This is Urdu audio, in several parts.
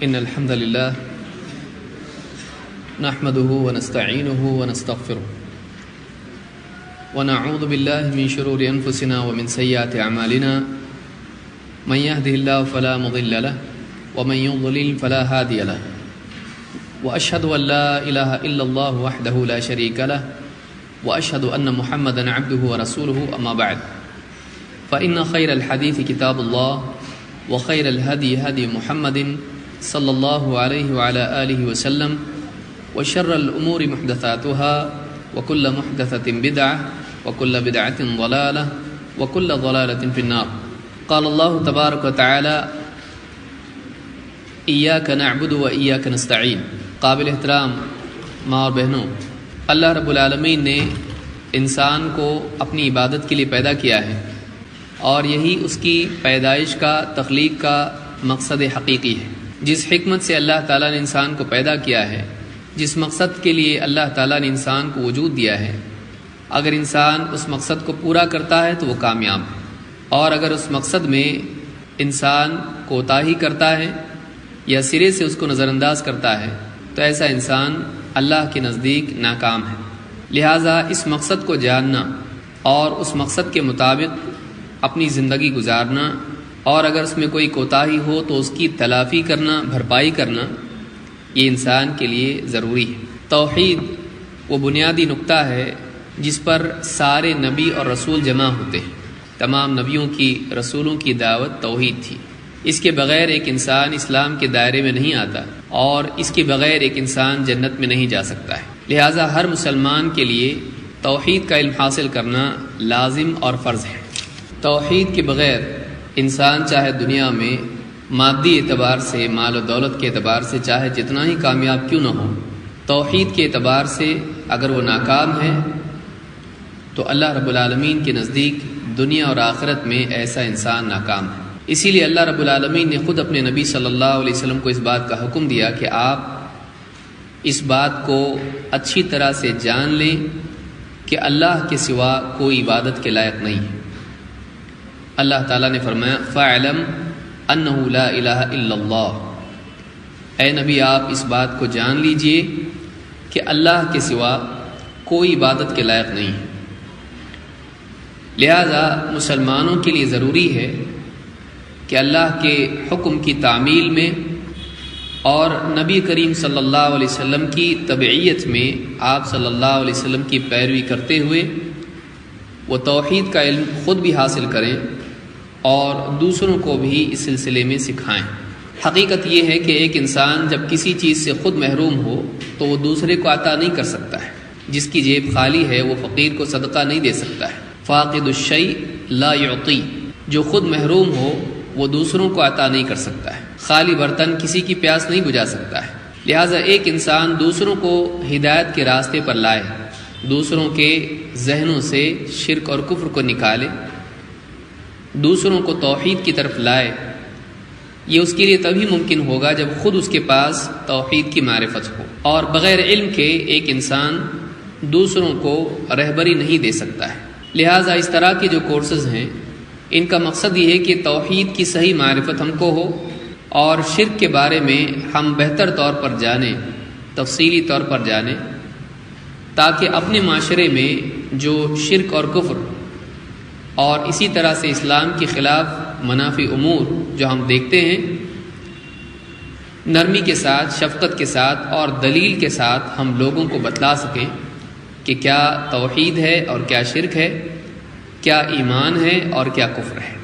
إن الحمد لله نحمده ونستعينه ونستغفره ونعوذ بالله من شرور أنفسنا ومن سيئات أعمالنا من يهده الله فلا مضل له ومن يضلل فلا هادي له وأشهد أن لا إله إلا الله وحده لا شريك له وأشهد أن محمدا عبده ورسوله أما بعد فإن خير الحديث كتاب الله وخير الهدي هدي محمد صلى الله عليه وعلى آله وسلم وشر الأمور محدثاتها وكل محدثة بدعة وكل بدعة ضلالة وكل ضلالة في النار. قال الله تبارك وتعالى إياك نعبد وإياك نستعين. قابل احترام ماں اور بہنوں، اللہ رب العالمین نے انسان کو اپنی عبادت کے لیے پیدا کیا ہے، اور یہی اس کی پیدائش کا، تخلیق کا مقصد حقیقی ہے. جس حکمت سے اللہ تعالیٰ نے انسان کو پیدا کیا ہے، جس مقصد کے لیے اللہ تعالیٰ نے انسان کو وجود دیا ہے، اگر انسان اس مقصد کو پورا کرتا ہے تو وہ کامیاب ہے، اور اگر اس مقصد میں انسان کوتاہی کرتا ہے یا سرے سے اس کو نظر انداز کرتا ہے تو ایسا انسان اللہ کے نزدیک ناکام ہے. لہٰذا اس مقصد کو جاننا اور اس مقصد کے مطابق اپنی زندگی گزارنا، اور اگر اس میں کوئی کوتاہی ہو تو اس کی تلافی کرنا، بھرپائی کرنا، یہ انسان کے لیے ضروری ہے. توحید وہ بنیادی نقطہ ہے جس پر سارے نبی اور رسول جمع ہوتے ہیں. تمام نبیوں کی، رسولوں کی دعوت توحید تھی. اس کے بغیر ایک انسان اسلام کے دائرے میں نہیں آتا، اور اس کے بغیر ایک انسان جنت میں نہیں جا سکتا ہے. لہٰذا ہر مسلمان کے لیے توحید کا علم حاصل کرنا لازم اور فرض ہے. توحید کے بغیر انسان چاہے دنیا میں مادی اعتبار سے، مال و دولت کے اعتبار سے چاہے جتنا ہی کامیاب کیوں نہ ہو، توحید کے اعتبار سے اگر وہ ناکام ہے تو اللہ رب العالمین کے نزدیک دنیا اور آخرت میں ایسا انسان ناکام ہے. اسی لیے اللہ رب العالمین نے خود اپنے نبی صلی اللہ علیہ وسلم کو اس بات کا حکم دیا کہ آپ اس بات کو اچھی طرح سے جان لیں کہ اللہ کے سوا کوئی عبادت کے لائق نہیں ہے. اللہ تعالیٰ نے فرمایا فَاعْلَمْ أَنَّهُ لَا إِلَهَ إِلَّا اللَّهُ. اے نبی آپ اس بات کو جان لیجئے کہ اللہ کے سوا کوئی عبادت کے لائق نہیں ہے. لہذا مسلمانوں کے لیے ضروری ہے کہ اللہ کے حکم کی تعمیل میں اور نبی کریم صلی اللہ علیہ وسلم کی تبعیت میں آپ صلی اللہ علیہ وسلم کی پیروی کرتے ہوئے وہ توحید کا علم خود بھی حاصل کریں اور دوسروں کو بھی اس سلسلے میں سکھائیں. حقیقت یہ ہے کہ ایک انسان جب کسی چیز سے خود محروم ہو تو وہ دوسرے کو عطا نہیں کر سکتا ہے. جس کی جیب خالی ہے وہ فقیر کو صدقہ نہیں دے سکتا ہے. فاقد الشیء لا یعطی. جو خود محروم ہو وہ دوسروں کو عطا نہیں کر سکتا ہے. خالی برتن کسی کی پیاس نہیں بجھا سکتا ہے. لہٰذا ایک انسان دوسروں کو ہدایت کے راستے پر لائے، دوسروں کے ذہنوں سے شرک اور کفر کو نکالے، دوسروں کو توحید کی طرف لائے. یہ اس کے لیے تبھی ممکن ہوگا جب خود اس کے پاس توحید کی معرفت ہو، اور بغیر علم کے ایک انسان دوسروں کو رہبری نہیں دے سکتا ہے. لہٰذا اس طرح کے جو کورسز ہیں ان کا مقصد یہ ہے کہ توحید کی صحیح معرفت ہم کو ہو اور شرک کے بارے میں ہم بہتر طور پر جانیں، تفصیلی طور پر جانیں، تاکہ اپنے معاشرے میں جو شرک اور کفر اور اسی طرح سے اسلام کے خلاف منافی امور جو ہم دیکھتے ہیں، نرمی کے ساتھ، شفقت کے ساتھ اور دلیل کے ساتھ ہم لوگوں کو بتلا سکیں کہ کیا توحید ہے اور کیا شرک ہے، کیا ایمان ہے اور کیا کفر ہے.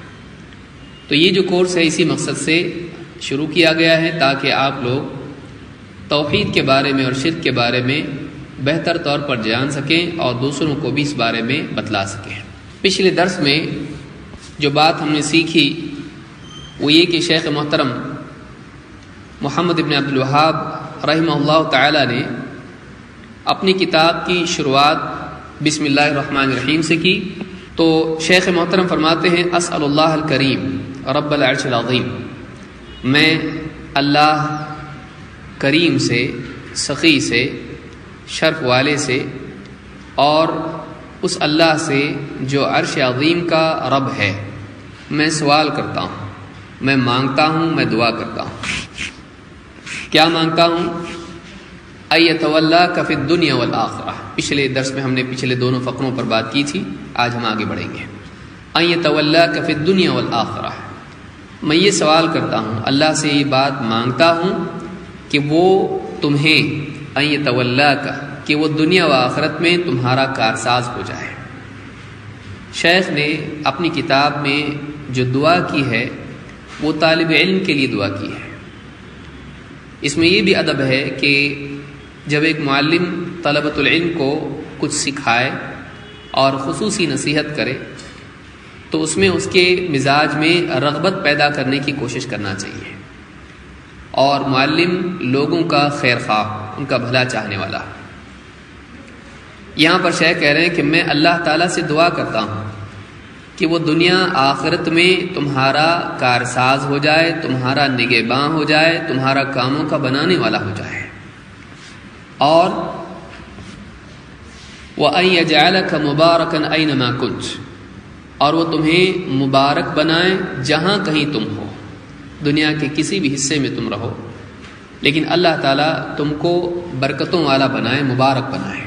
تو یہ جو کورس ہے اسی مقصد سے شروع کیا گیا ہے تاکہ آپ لوگ توحید کے بارے میں اور شرک کے بارے میں بہتر طور پر جان سکیں اور دوسروں کو بھی اس بارے میں بتلا سکیں. پچھلے درس میں جو بات ہم نے سیکھی وہ یہ کہ شیخ محترم محمد بن عبد الوہاب رحمہ اللہ تعالی نے اپنی کتاب کی شروعات بسم اللہ الرحمن الرحیم سے کی. تو شیخ محترم فرماتے ہیں اسأل اللہ الکریم رب العرش العظیم، میں اللہ کریم سے، سخی سے، شرف والے سے اور اس اللہ سے جو عرش عظیم کا رب ہے میں سوال کرتا ہوں، میں مانگتا ہوں، میں دعا کرتا ہوں. کیا مانگتا ہوں؟ ایتولاک فی الدنیا والآخرہ. پچھلے درس میں ہم نے پچھلے دونوں فقروں پر بات کی تھی، آج ہم آگے بڑھیں گے. ایتولاک فی الدنیا والآخرہ، میں یہ سوال کرتا ہوں، اللہ سے یہ بات مانگتا ہوں کہ وہ تمہیں ایتولاک، کہ وہ دنیا و آخرت میں تمہارا کارساز ہو جائے. شیخ نے اپنی کتاب میں جو دعا کی ہے وہ طالب علم کے لیے دعا کی ہے. اس میں یہ بھی ادب ہے کہ جب ایک معلم طلبۃ العلم کو کچھ سکھائے اور خصوصی نصیحت کرے تو اس میں اس کے مزاج میں رغبت پیدا کرنے کی کوشش کرنا چاہیے، اور معلم لوگوں کا خیر خواہ، ان کا بھلا چاہنے والا. یہاں پر شیخ کہہ رہے ہیں کہ میں اللہ تعالیٰ سے دعا کرتا ہوں کہ وہ دنیا آخرت میں تمہارا کارساز ہو جائے، تمہارا نگہباں ہو جائے، تمہارا کاموں کا بنانے والا ہو جائے، اور وَأَن يَجْعَلَكَ مُبَارَكًا أَيْنَمَا كُنْتَ، اور وہ تمہیں مبارک بنائے جہاں کہیں تم ہو، دنیا کے کسی بھی حصے میں تم رہو، لیکن اللہ تعالیٰ تم کو برکتوں والا بنائے، مبارک بنائے.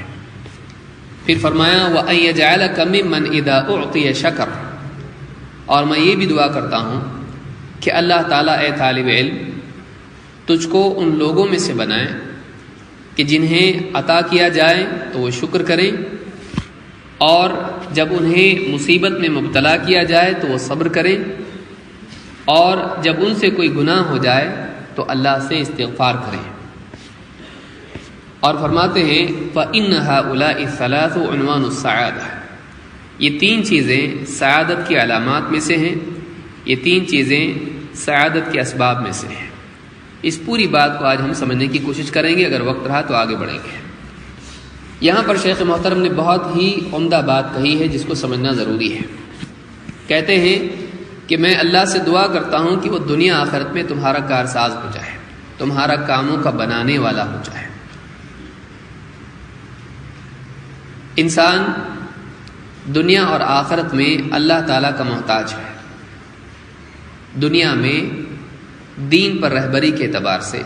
پھر فرمایا وَأَن يَجْعَلَكَ مِمَّنْ إِذَا أُعْطِيَ شَكَرَ، اور میں یہ بھی دعا کرتا ہوں کہ اللہ تعالیٰ اے طالب علم تجھ کو ان لوگوں میں سے بنائے کہ جنہیں عطا کیا جائے تو وہ شکر کریں، اور جب انہیں مصیبت میں مبتلا کیا جائے تو وہ صبر کریں، اور جب ان سے کوئی گناہ ہو جائے تو اللہ سے استغفار کریں. اور فرماتے ہیں فَإِنَّ هَؤُلَاءِ الثَّلَاثُ عُنْوَانُ السَّعَادَةِ، یہ تین چیزیں سعادت کی علامات میں سے ہیں، یہ تین چیزیں سعادت کے اسباب میں سے ہیں. اس پوری بات کو آج ہم سمجھنے کی کوشش کریں گے، اگر وقت رہا تو آگے بڑھیں گے. یہاں پر شیخ محترم نے بہت ہی عمدہ بات کہی ہے جس کو سمجھنا ضروری ہے. کہتے ہیں کہ میں اللہ سے دعا کرتا ہوں کہ وہ دنیا آخرت میں تمہارا کارساز ہو جائے، تمہارا کاموں کا بنانے والا ہو جائے. انسان دنیا اور آخرت میں اللہ تعالیٰ کا محتاج ہے. دنیا میں دین پر رہبری کے اعتبار سے،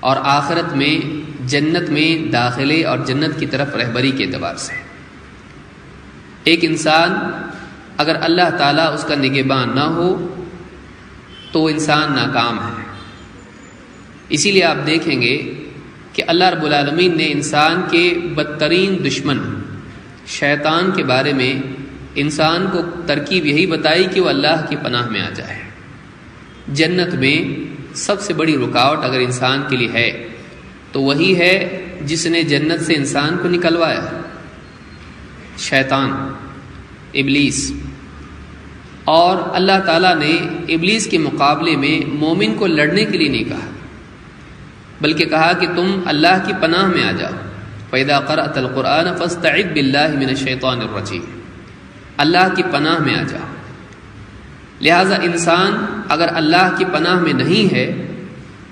اور آخرت میں جنت میں داخلے اور جنت کی طرف رہبری کے اعتبار سے. ایک انسان اگر اللہ تعالیٰ اس کا نگہبان نہ ہو تو وہ انسان ناکام ہے. اسی لیے آپ دیکھیں گے کہ اللہ رب العالمین نے انسان کے بدترین دشمن شیطان کے بارے میں انسان کو ترکیب یہی بتائی کہ وہ اللہ کی پناہ میں آ جائے. جنت میں سب سے بڑی رکاوٹ اگر انسان کے لیے ہے تو وہی ہے جس نے جنت سے انسان کو نکلوایا، شیطان، ابلیس. اور اللہ تعالیٰ نے ابلیس کے مقابلے میں مومن کو لڑنے کے لیے نہیں کہا، بلکہ کہا کہ تم اللہ کی پناہ میں آ جاؤ. فَإِذَا قَرَأْتَ الْقُرْآنَ فَاسْتَعِذْ بِاللَّهِ مِنَ الشَّيْطَانِ الرَّجِيمِ، اللہ کی پناہ میں آ جاؤ. لہٰذا انسان اگر اللہ کی پناہ میں نہیں ہے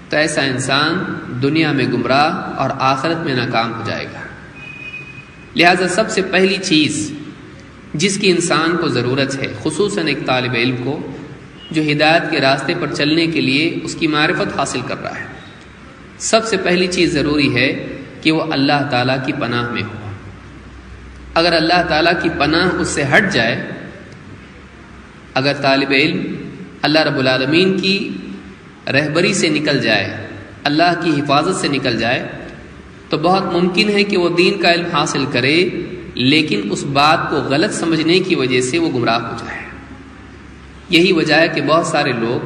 تو ایسا انسان دنیا میں گمراہ اور آخرت میں ناکام ہو جائے گا. لہٰذا سب سے پہلی چیز جس کی انسان کو ضرورت ہے، خصوصاً ایک طالب علم کو جو ہدایت کے راستے پر چلنے کے لیے اس کی معرفت حاصل کر رہا ہے، سب سے پہلی چیز ضروری ہے کہ وہ اللہ تعالیٰ کی پناہ میں ہو. اگر اللہ تعالیٰ کی پناہ اس سے ہٹ جائے، اگر طالب علم اللہ رب العالمین کی رہبری سے نکل جائے، اللہ کی حفاظت سے نکل جائے، تو بہت ممکن ہے کہ وہ دین کا علم حاصل کرے لیکن اس بات کو غلط سمجھنے کی وجہ سے وہ گمراہ ہو جائے. یہی وجہ ہے کہ بہت سارے لوگ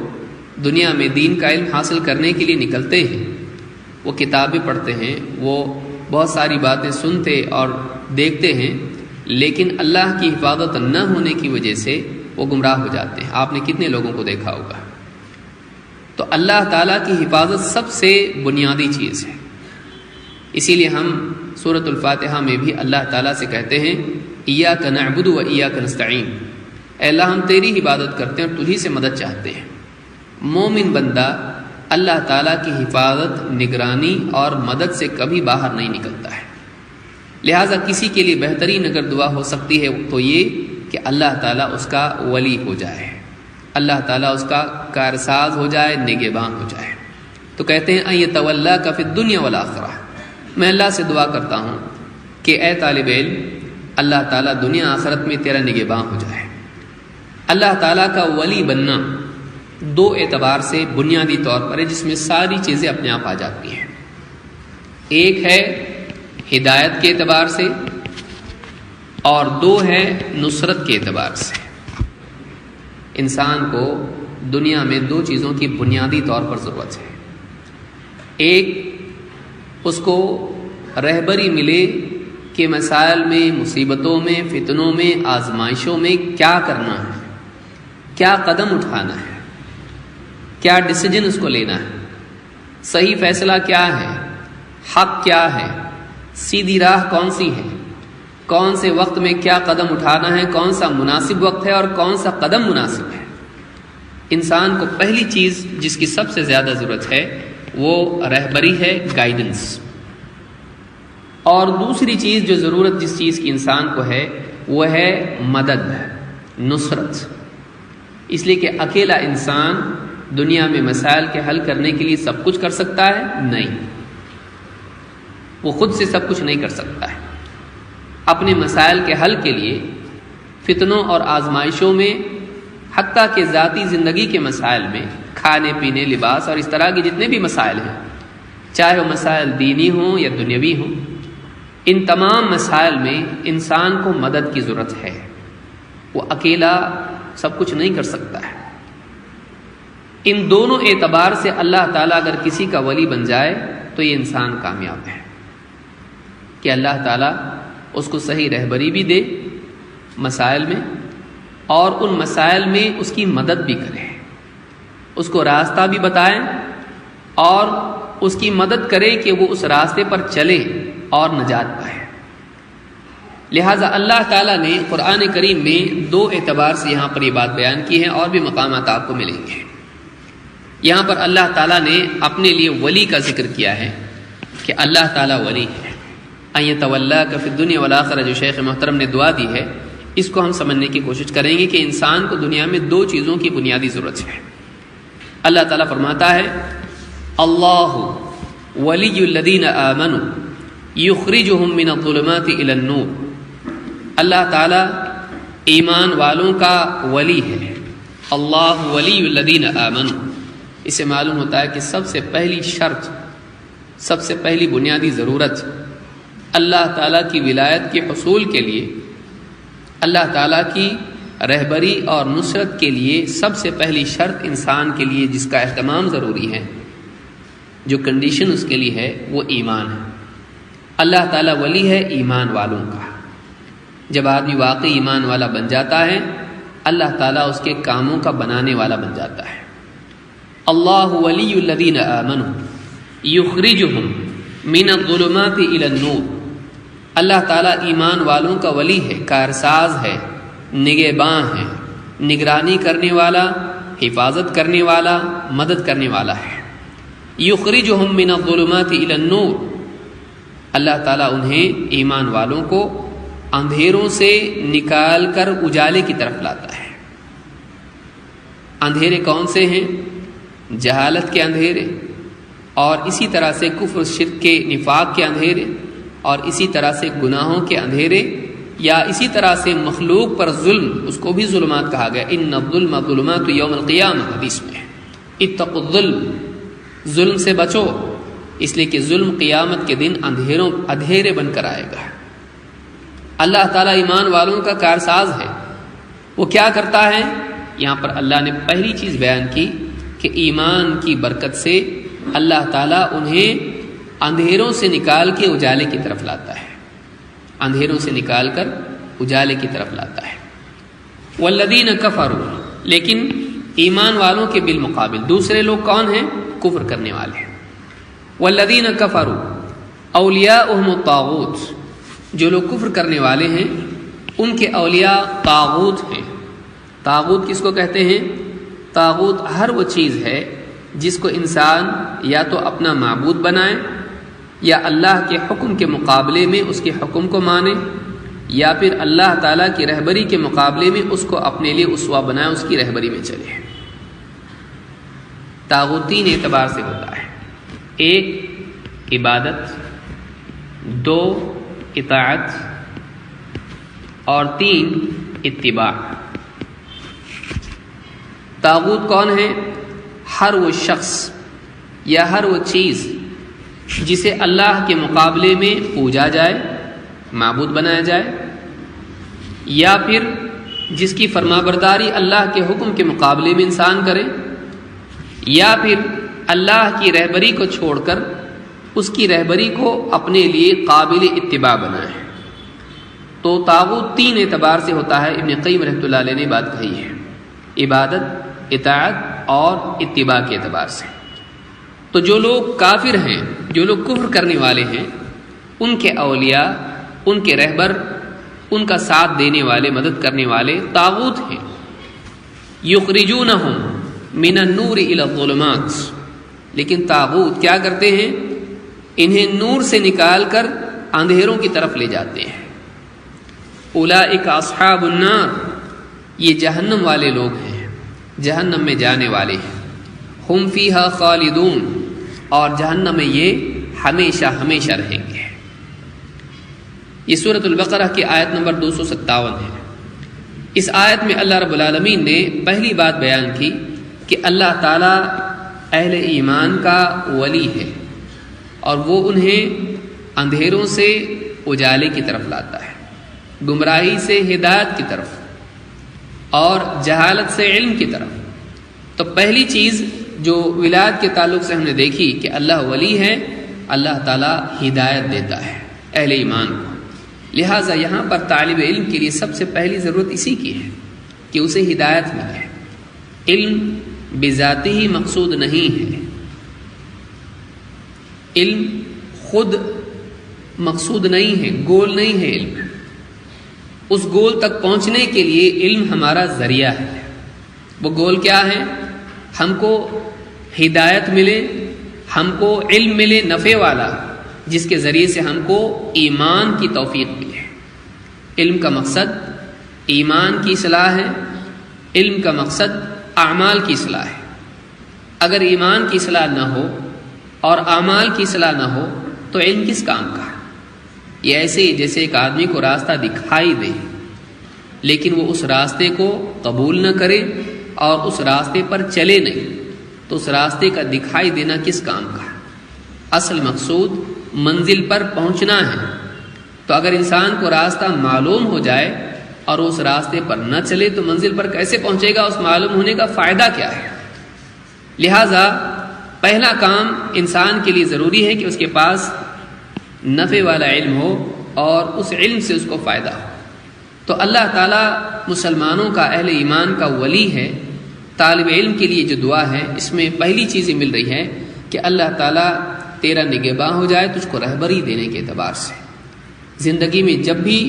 دنیا میں دین کا علم حاصل کرنے کے لیے نکلتے ہیں، وہ کتابیں پڑھتے ہیں، وہ بہت ساری باتیں سنتے اور دیکھتے ہیں، لیکن اللہ کی حفاظت نہ ہونے کی وجہ سے وہ گمراہ ہو جاتے ہیں. آپ نے کتنے لوگوں کو دیکھا ہوگا. تو اللہ تعالیٰ کی حفاظت سب سے بنیادی چیز ہے. اسی لیے ہم سورۃ الفاتحہ میں بھی اللہ تعالیٰ سے کہتے ہیں ایاک نعبد و ایاک نستعین، اے اللہ ہم تیری عبادت کرتے ہیں اور تجھی سے مدد چاہتے ہیں. مومن بندہ اللہ تعالیٰ کی حفاظت، نگرانی اور مدد سے کبھی باہر نہیں نکلتا ہے. لہٰذا کسی کے لیے بہترین اگر دعا ہو سکتی ہے تو یہ کہ اللہ تعالیٰ اس کا ولی ہو جائے، اللہ تعالیٰ اس کا کارساز ہو جائے، نگہباں ہو جائے. تو کہتے ہیں ان یتولاک فی الدنیا والآخرہ، میں اللہ سے دعا کرتا ہوں کہ اے طالب علم، اللہ تعالیٰ دنیا آخرت میں تیرا نگہباں ہو جائے۔ اللہ تعالیٰ کا ولی بننا دو اعتبار سے بنیادی طور پر ہے، جس میں ساری چیزیں اپنے آپ آ جاتی ہیں۔ ایک ہے ہدایت کے اعتبار سے، اور دو ہے نصرت کے اعتبار سے۔ انسان کو دنیا میں دو چیزوں کی بنیادی طور پر ضرورت ہے۔ ایک، اس کو رہبری ملے کہ مسائل میں، مصیبتوں میں، فتنوں میں، آزمائشوں میں کیا کرنا ہے، کیا قدم اٹھانا ہے، کیا ڈیسیجن اس کو لینا ہے، صحیح فیصلہ کیا ہے، حق کیا ہے، سیدھی راہ کون سی ہے، کون سے وقت میں کیا قدم اٹھانا ہے، کون سا مناسب وقت ہے اور کون سا قدم مناسب ہے۔ انسان کو پہلی چیز جس کی سب سے زیادہ ضرورت ہے وہ رہبری ہے، گائیڈنس۔ اور دوسری چیز جو ضرورت جس چیز کی انسان کو ہے وہ ہے مدد، نصرت۔ اس لیے کہ اکیلا انسان دنیا میں مسائل کے حل کرنے کے لیے سب کچھ کر سکتا ہے؟ نہیں، وہ خود سے سب کچھ نہیں کر سکتا ہے۔ اپنے مسائل کے حل کے لیے فتنوں اور آزمائشوں میں، حتیٰ کہ ذاتی زندگی کے مسائل میں، کھانے پینے، لباس اور اس طرح کے جتنے بھی مسائل ہیں، چاہے وہ مسائل دینی ہوں یا دنیاوی ہوں، ان تمام مسائل میں انسان کو مدد کی ضرورت ہے۔ وہ اکیلا سب کچھ نہیں کر سکتا ہے۔ ان دونوں اعتبار سے اللہ تعالیٰ اگر کسی کا ولی بن جائے تو یہ انسان کامیاب ہے، کہ اللہ تعالیٰ اس کو صحیح رہبری بھی دے مسائل میں، اور ان مسائل میں اس کی مدد بھی کرے، اس کو راستہ بھی بتائے اور اس کی مدد کرے کہ وہ اس راستے پر چلے اور نجات پائے۔ لہٰذا اللہ تعالیٰ نے قرآن کریم میں دو اعتبار سے یہاں پر یہ بات بیان کی ہے، اور بھی مقامات آپ کو ملیں گے۔ یہاں پر اللہ تعالیٰ نے اپنے لیے ولی کا ذکر کیا ہے کہ اللہ تعالیٰ ولی ہے۔ ان یتولاک فی الدنیا والآخرہ جو شیخ محترم نے دعا دی ہے، اس کو ہم سمجھنے کی کوشش کریں گے کہ انسان کو دنیا میں دو چیزوں کی بنیادی ضرورت ہے۔ اللہ تعالیٰ فرماتا ہے اللہ ولی الذین آمنوا یخرجہم من الظلمات الی النور۔ اللہ تعالیٰ ایمان والوں کا ولی ہے۔ اللہ ولی الذین آمنوا، اس سے معلوم ہوتا ہے کہ سب سے پہلی شرط، سب سے پہلی بنیادی ضرورت اللہ تعالیٰ کی ولایت کے حصول کے لیے، اللہ تعالیٰ کی رہبری اور نصرت کے لیے سب سے پہلی شرط انسان کے لیے جس کا اہتمام ضروری ہے، جو کنڈیشن اس کے لیے ہے، وہ ایمان ہے۔ اللہ تعالیٰ ولی ہے ایمان والوں کا۔ جب آدمی واقعی ایمان والا بن جاتا ہے، اللہ تعالیٰ اس کے کاموں کا بنانے والا بن جاتا ہے۔ اللہ ولی الذین آمنوا یخرجہم من الظلمات الی النور۔ اللہ تعالیٰ ایمان والوں کا ولی ہے، کارساز ہے، نگہباں ہے، نگرانی کرنے والا، حفاظت کرنے والا، مدد کرنے والا ہے۔ یخرجہم من الظلمات الی النور، اللہ تعالیٰ انہیں، ایمان والوں کو، اندھیروں سے نکال کر اجالے کی طرف لاتا ہے۔ اندھیرے کون سے ہیں؟ جہالت کے اندھیرے، اور اسی طرح سے کفر شرک کے، نفاق کے اندھیرے، اور اسی طرح سے گناہوں کے اندھیرے، یا اسی طرح سے مخلوق پر ظلم، اس کو بھی ظلمات کہا گیا۔ ان الظلم ظلمات یوم القیامہ، حدیث میں اتقوا الظلم، ظلم سے بچو، اس لیے کہ ظلم قیامت کے دن اندھیرے بن کر آئے گا۔ اللہ تعالیٰ ایمان والوں کا کارساز ہے۔ وہ کیا کرتا ہے؟ یہاں پر اللہ نے پہلی چیز بیان کی کہ ایمان کی برکت سے اللہ تعالیٰ انہیں اندھیروں سے نکال کے اجالے کی طرف لاتا ہے، اندھیروں سے نکال کر اجالے کی طرف لاتا ہے۔ والذین کفروا، لیکن ایمان والوں کے بالمقابل دوسرے لوگ کون ہیں؟ کفر کرنے والے ہیں۔ والذین کفروا اولیاؤہم الطاغوت، جو لوگ کفر کرنے والے ہیں ان کے اولیاء طاغوت ہیں۔ طاغوت کس کو کہتے ہیں؟ طاغوت ہر وہ چیز ہے جس کو انسان یا تو اپنا معبود بنائے، یا اللہ کے حکم کے مقابلے میں اس کے حکم کو مانے، یا پھر اللہ تعالیٰ کی رہبری کے مقابلے میں اس کو اپنے لیے اسوہ بنائے، اس کی رہبری میں چلے۔ طاغوت تین اعتبار سے ہوتا ہے۔ 1 عبادت، 2 اطاعت اور 3 اتباع۔ طاغوت کون ہے؟ ہر وہ شخص یا ہر وہ چیز جسے اللہ کے مقابلے میں پوجا جائے، معبود بنایا جائے، یا پھر جس کی فرمانبرداری اللہ کے حکم کے مقابلے میں انسان کرے، یا پھر اللہ کی رہبری کو چھوڑ کر اس کی رہبری کو اپنے لیے قابل اتباع بنائے۔ تو طاغوت 3 اعتبار سے ہوتا ہے۔ ابن قیم رحمۃ اللہ علیہ نے بات کہی ہے، عبادت، اطاعت اور اتباع کے اعتبار سے۔ تو جو لوگ کافر ہیں، جو لوگ کفر کرنے والے ہیں، ان کے اولیاء، ان کے رہبر، ان کا ساتھ دینے والے، مدد کرنے والے طاغوت ہیں۔ یخرجونہم من النور الی الظلمات، لیکن طاغوت کیا کرتے ہیں؟ انہیں نور سے نکال کر اندھیروں کی طرف لے جاتے ہیں۔ اولئک اصحاب النار، یہ جہنم والے لوگ ہیں، جہنم میں جانے والے ہیں۔ ہم فیہا خالدون، اور جہنم میں یہ ہمیشہ ہمیشہ رہیں گے۔ یہ سورۃ البقرہ کی آیت نمبر 257 ہے۔ اس آیت میں اللہ رب العالمین نے پہلی بات بیان کی کہ اللہ تعالیٰ اہل ایمان کا ولی ہے، اور وہ انہیں اندھیروں سے اجالے کی طرف لاتا ہے، گمراہی سے ہدایت کی طرف، اور جہالت سے علم کی طرف۔ تو پہلی چیز جو ولایت کے تعلق سے ہم نے دیکھی کہ اللہ ولی ہے، اللہ تعالیٰ ہدایت دیتا ہے اہل ایمان کو۔ لہٰذا یہاں پر طالب علم کے لیے سب سے پہلی ضرورت اسی کی ہے کہ اسے ہدایت ملے۔ علم بذاتی ہی مقصود نہیں ہے، علم خود مقصود نہیں ہے، گول نہیں ہے علم۔ اس گول تک پہنچنے کے لیے علم ہمارا ذریعہ ہے۔ وہ گول کیا ہے؟ ہم کو ہدایت ملے، ہم کو علم ملے نفع والا، جس کے ذریعے سے ہم کو ایمان کی توفیق ملے۔ علم کا مقصد ایمان کی اصلاح ہے، علم کا مقصد اعمال کی اصلاح ہے۔ اگر ایمان کی اصلاح نہ ہو اور اعمال کی اصلاح نہ ہو تو علم کس کام کا؟ یہ ایسے ہی جیسے ایک آدمی کو راستہ دکھائی دے لیکن وہ اس راستے کو قبول نہ کرے اور اس راستے پر چلے نہیں، تو اس راستے کا دکھائی دینا کس کام کا؟ اصل مقصود منزل پر پہنچنا ہے۔ تو اگر انسان کو راستہ معلوم ہو جائے اور اس راستے پر نہ چلے تو منزل پر کیسے پہنچے گا؟ اس معلوم ہونے کا فائدہ کیا ہے؟ لہٰذا پہلا کام انسان کے لیے ضروری ہے کہ اس کے پاس نفع والا علم ہو اور اس علم سے اس کو فائدہ ہو۔ تو اللہ تعالیٰ مسلمانوں کا، اہل ایمان کا ولی ہے۔ طالب علم کے لیے جو دعا ہے اس میں پہلی چیز یہ مل رہی ہے کہ اللہ تعالیٰ تیرا نگہباں ہو جائے، تجھ کو رہبری دینے کے اعتبار سے۔ زندگی میں جب بھی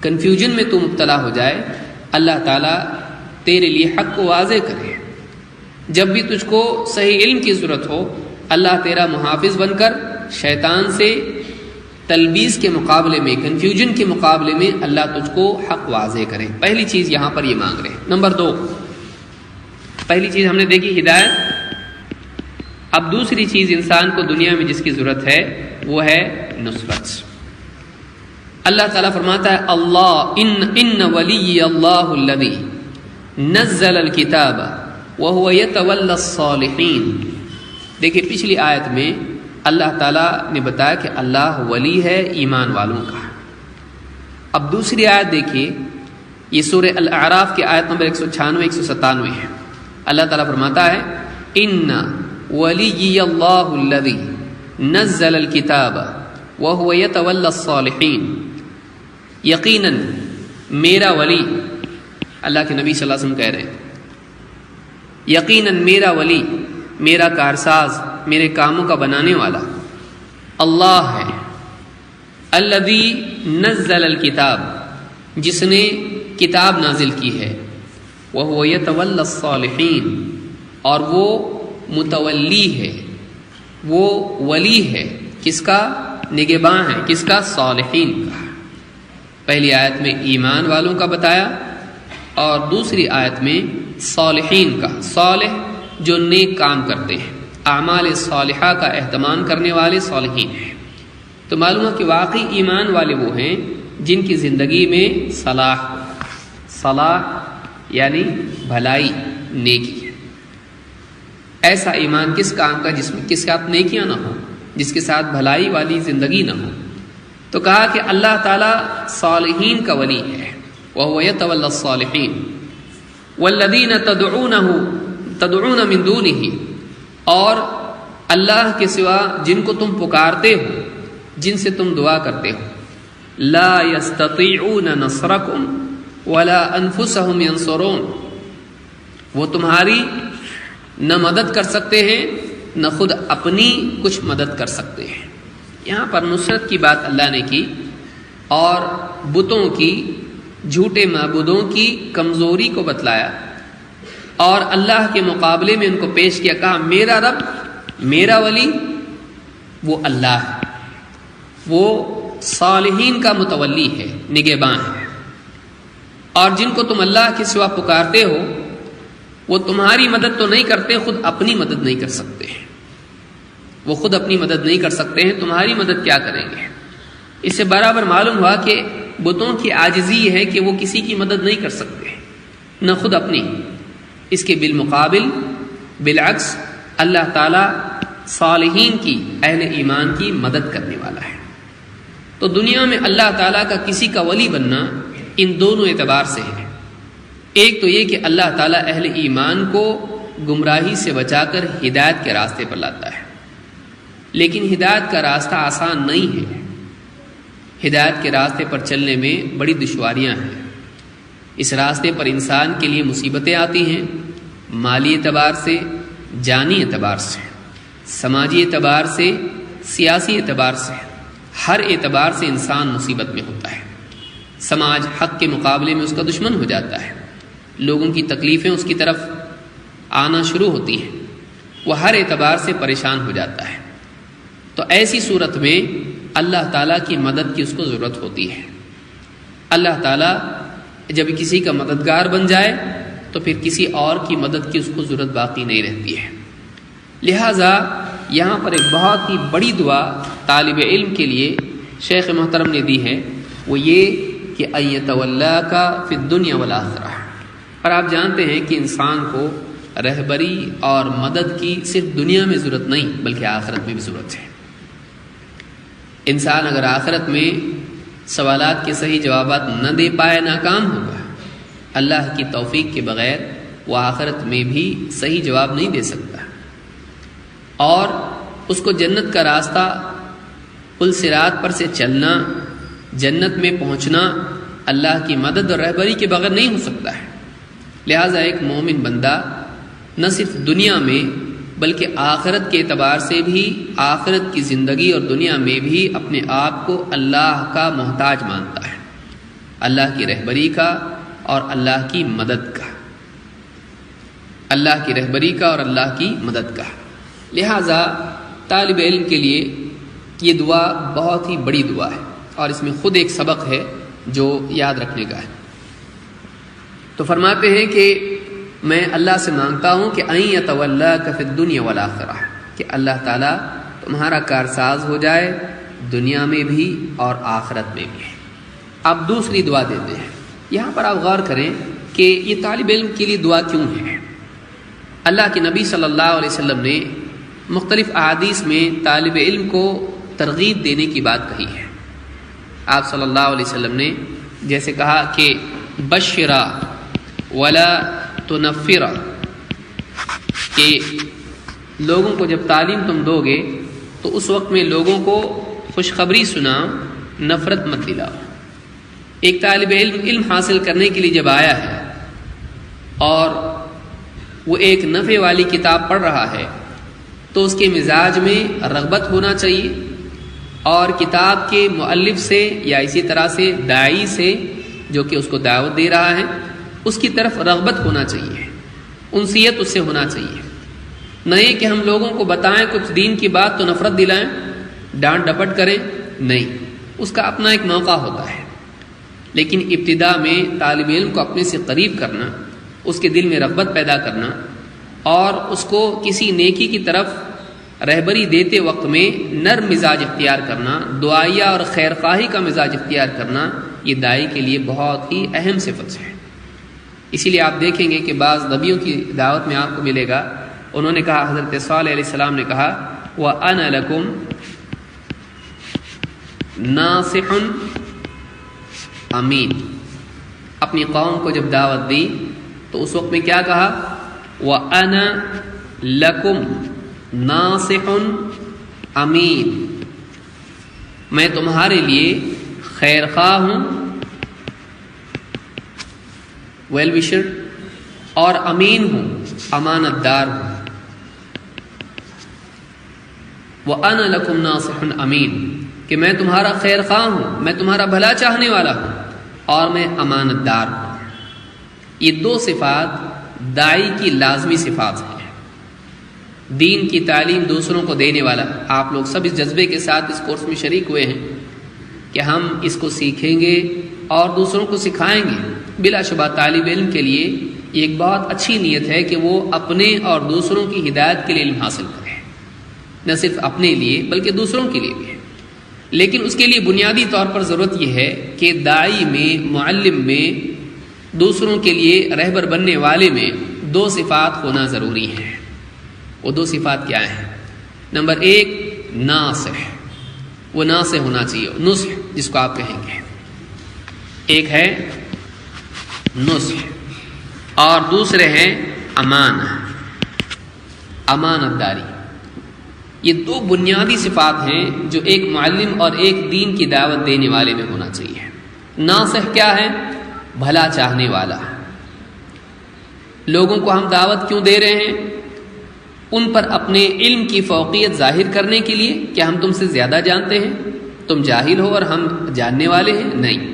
کنفیوژن میں تو مبتلا ہو جائے، اللہ تعالیٰ تیرے لیے حق کو واضح کرے۔ جب بھی تجھ کو صحیح علم کی ضرورت ہو، اللہ تیرا محافظ بن کر شیطان سے تلبیس کے مقابلے میں، کنفیوژن کے مقابلے میں اللہ تجھ کو حق واضح کرے۔ پہلی چیز یہاں پر یہ مانگ رہے ہیں۔ نمبر 2، پہلی چیز ہم نے دیکھی ہدایت۔ اب دوسری چیز انسان کو دنیا میں جس کی ضرورت ہے وہ ہے نصرت۔ اللہ تعالیٰ فرماتا ہے اللہ ان ولی اللہ الذی نزل الکتاب وهو يتولى الصالحین۔ دیکھیں پچھلی آیت میں اللہ تعالیٰ نے بتایا کہ اللہ ولی ہے ایمان والوں کا۔ اب دوسری آیت دیکھیے، یہ سورہ الاعراف کی آیت نمبر 196 197 ہے۔ اللہ تعالیٰ فرماتا ہے ان ولی اللہ الذی نزل الکتاب وهو يتولى الصالحین، یقیناً میرا ولی، اللہ کے نبی صلی اللہ علیہ وسلم کہہ رہے ہیں، یقیناً میرا ولی، میرا کارساز، میرے کاموں کا بنانے والا اللہ ہے۔ الذی نزل الکتاب، جس نے کتاب نازل کی ہے، وهو يتولى الصالحین، اور وہ متولی ہے، وہ ولی ہے، کس کا؟ نگہباں ہے، کس کا؟ صالحین کا۔ پہلی آیت میں ایمان والوں کا بتایا اور دوسری آیت میں صالحین کا۔ صالح جو نیک کام کرتے ہیں، اعمال صالحہ کا اہتمام کرنے والے صالحین ہیں۔ تو معلوم ہے کہ واقعی ایمان والے وہ ہیں جن کی زندگی میں صلاح یعنی بھلائی، نیکی ہے۔ ایسا ایمان کس کام کا جس میں کس کے ساتھ نیکیاں نہ ہوں، جس کے ساتھ بھلائی والی زندگی نہ ہو؟ تو کہا کہ اللہ تعالیٰ صالحین کا ولی ہے، وَهُوَ يَتَوَلَّى الصَّالِحِينَ وَالَّذِينَ تَدْعُونَ مِن دُونِهِ، اور اللہ کے سوا جن کو تم پکارتے ہو، جن سے تم دعا کرتے ہو، لا يستطيعون نصركم ولا انفسهم ينصرون، وہ تمہاری نہ مدد کر سکتے ہیں نہ خود اپنی کچھ مدد کر سکتے ہیں۔ یہاں پر نصرت کی بات اللہ نے کی اور بتوں کی، جھوٹے معبودوں کی کمزوری کو بتلایا اور اللہ کے مقابلے میں ان کو پیش کیا، کہا میرا رب، میرا ولی وہ اللہ ہے، وہ صالحین کا متولی ہے، نگہبان ہے، اور جن کو تم اللہ کے سوا پکارتے ہو وہ تمہاری مدد تو نہیں کرتے، خود اپنی مدد نہیں کر سکتے ہیں، وہ خود اپنی مدد نہیں کر سکتے ہیں، تمہاری مدد کیا کریں گے؟ اس سے برابر معلوم ہوا کہ بتوں کی عاجزی ہے کہ وہ کسی کی مدد نہیں کر سکتے، نہ خود اپنی۔ اس کے بالمقابل، بالعکس، اللہ تعالیٰ صالحین کی، اہل ایمان کی مدد کرنے والا ہے۔ تو دنیا میں اللہ تعالیٰ کا کسی کا ولی بننا ان دونوں اعتبار سے ہے۔ ایک تو یہ کہ اللہ تعالیٰ اہل ایمان کو گمراہی سے بچا کر ہدایت کے راستے پر لاتا ہے، لیکن ہدایت کا راستہ آسان نہیں ہے، ہدایت کے راستے پر چلنے میں بڑی دشواریاں ہیں۔ اس راستے پر انسان کے لیے مصیبتیں آتی ہیں، مالی اعتبار سے، جانی اعتبار سے، سماجی اعتبار سے، سیاسی اعتبار سے، ہر اعتبار سے انسان مصیبت میں ہوتا ہے۔ سماج حق کے مقابلے میں اس کا دشمن ہو جاتا ہے، لوگوں کی تکلیفیں اس کی طرف آنا شروع ہوتی ہیں، وہ ہر اعتبار سے پریشان ہو جاتا ہے۔ تو ایسی صورت میں اللہ تعالیٰ کی مدد کی اس کو ضرورت ہوتی ہے۔ اللہ تعالیٰ جب کسی کا مددگار بن جائے تو پھر کسی اور کی مدد کی اس کو ضرورت باقی نہیں رہتی ہے۔ لہٰذا یہاں پر ایک بہت ہی بڑی دعا طالب علم کے لیے شیخ محترم نے دی ہے، وہ یہ کہ ان یتولاک فی الدنیا والآخرہ۔ اور آپ جانتے ہیں کہ انسان کو رہبری اور مدد کی صرف دنیا میں ضرورت نہیں بلکہ آخرت میں بھی ضرورت ہے۔ انسان اگر آخرت میں سوالات کے صحیح جوابات نہ دے پائے، ناکام ہوگا۔ اللہ کی توفیق کے بغیر وہ آخرت میں بھی صحیح جواب نہیں دے سکتا، اور اس کو جنت کا راستہ، پل صراط پر سے چلنا، جنت میں پہنچنا اللہ کی مدد اور رہبری کے بغیر نہیں ہو سکتا ہے۔ لہٰذا ایک مومن بندہ نہ صرف دنیا میں بلکہ آخرت کے اعتبار سے بھی، آخرت کی زندگی اور دنیا میں بھی اپنے آپ کو اللہ کا محتاج مانتا ہے، اللہ کی رہبری کا اور اللہ کی مدد کا، اللہ کی رہبری کا اور اللہ کی مدد کا۔ لہٰذا طالب علم کے لیے یہ دعا بہت ہی بڑی دعا ہے، اور اس میں خود ایک سبق ہے جو یاد رکھنے کا ہے۔ تو فرماتے ہیں کہ میں اللہ سے مانگتا ہوں کہ ان یتولاک فی الدنیا والآخرہ، کہ اللہ تعالیٰ تمہارا کارساز ہو جائے دنیا میں بھی اور آخرت میں بھی۔ اب دوسری دعا دیتے ہیں، یہاں پر آپ غور کریں کہ یہ طالب علم کے لیے دعا کیوں ہے۔ اللہ کے نبی صلی اللہ علیہ وسلم نے مختلف احادیث میں طالب علم کو ترغیب دینے کی بات کہی ہے۔ آپ صلی اللہ علیہ وسلم نے جیسے کہا کہ بشرا ولا تنفرا، کہ لوگوں کو جب تعلیم تم دو گے تو اس وقت میں لوگوں کو خوشخبری سناؤ، نفرت مت دلاؤ۔ ایک طالب علم حاصل کرنے کے لیے جب آیا ہے اور وہ ایک نفع والی کتاب پڑھ رہا ہے تو اس کے مزاج میں رغبت ہونا چاہیے، اور کتاب کے مؤلف سے یا اسی طرح سے داعی سے جو کہ اس کو دعوت دے رہا ہے اس کی طرف رغبت ہونا چاہیے، انسیت اس سے ہونا چاہیے۔ نہ یہ کہ ہم لوگوں کو بتائیں کچھ دین کی بات تو نفرت دلائیں، ڈانٹ ڈپٹ کریں، نہیں، اس کا اپنا ایک موقع ہوتا ہے۔ لیکن ابتدا میں طالب علم کو اپنے سے قریب کرنا، اس کے دل میں رغبت پیدا کرنا اور اس کو کسی نیکی کی طرف رہبری دیتے وقت میں نرم مزاج اختیار کرنا، دعائیہ اور خیر خواہی کا مزاج اختیار کرنا، یہ داعی کے لیے بہت ہی اہم صفت ہے۔ اسی لیے آپ دیکھیں گے کہ بعض نبیوں کی دعوت میں آپ کو ملے گا، انہوں نے کہا، حضرت صالح علیہ السلام نے کہا وَأَنَا لَكُمْ نَاصِحٌ امین۔ اپنی قوم کو جب دعوت دی تو اس وقت میں کیا کہا؟ وَأَنَا لَكُمْ نَاصِحٌ امین، میں تمہارے لیے خیر خواہ ہوں، ویل وشر، اور امین ہوں، امانت دار ہوں۔ وَأَنَا لَكُمْ نَاصِحٌ امین، کہ میں تمہارا خیر خواہ ہوں، میں تمہارا بھلا چاہنے والا ہوں، اور میں امانت دار ہوں۔ یہ دو صفات داعی کی لازمی صفات ہیں۔ دین کی تعلیم دوسروں کو دینے والا، آپ لوگ سب اس جذبے کے ساتھ اس کورس میں شریک ہوئے ہیں کہ ہم اس کو سیکھیں گے اور دوسروں کو سکھائیں گے۔ بلا شبہ طالب علم کے لیے یہ ایک بہت اچھی نیت ہے کہ وہ اپنے اور دوسروں کی ہدایت کے لیے علم حاصل کرے، نہ صرف اپنے لیے بلکہ دوسروں کے لیے بھی ہے۔ لیکن اس کے لیے بنیادی طور پر ضرورت یہ ہے کہ داعی میں، معلم میں، دوسروں کے لیے رہبر بننے والے میں دو صفات ہونا ضروری ہے۔ وہ دو صفات کیا ہیں؟ نمبر ایک، ناصح، وہ ناصح ہونا چاہیے، نصح جس کو آپ کہیں گے۔ ایک ہے نصح اور دوسرے ہیں امانہ، امانت داری۔ یہ دو بنیادی صفات ہیں جو ایک معلم اور ایک دین کی دعوت دینے والے میں ہونا چاہیے۔ ناصح کیا ہے؟ بھلا چاہنے والا۔ لوگوں کو ہم دعوت کیوں دے رہے ہیں؟ ان پر اپنے علم کی فوقیت ظاہر کرنے کے لیے کہ ہم تم سے زیادہ جانتے ہیں، تم جاہل ہو اور ہم جاننے والے ہیں؟ نہیں۔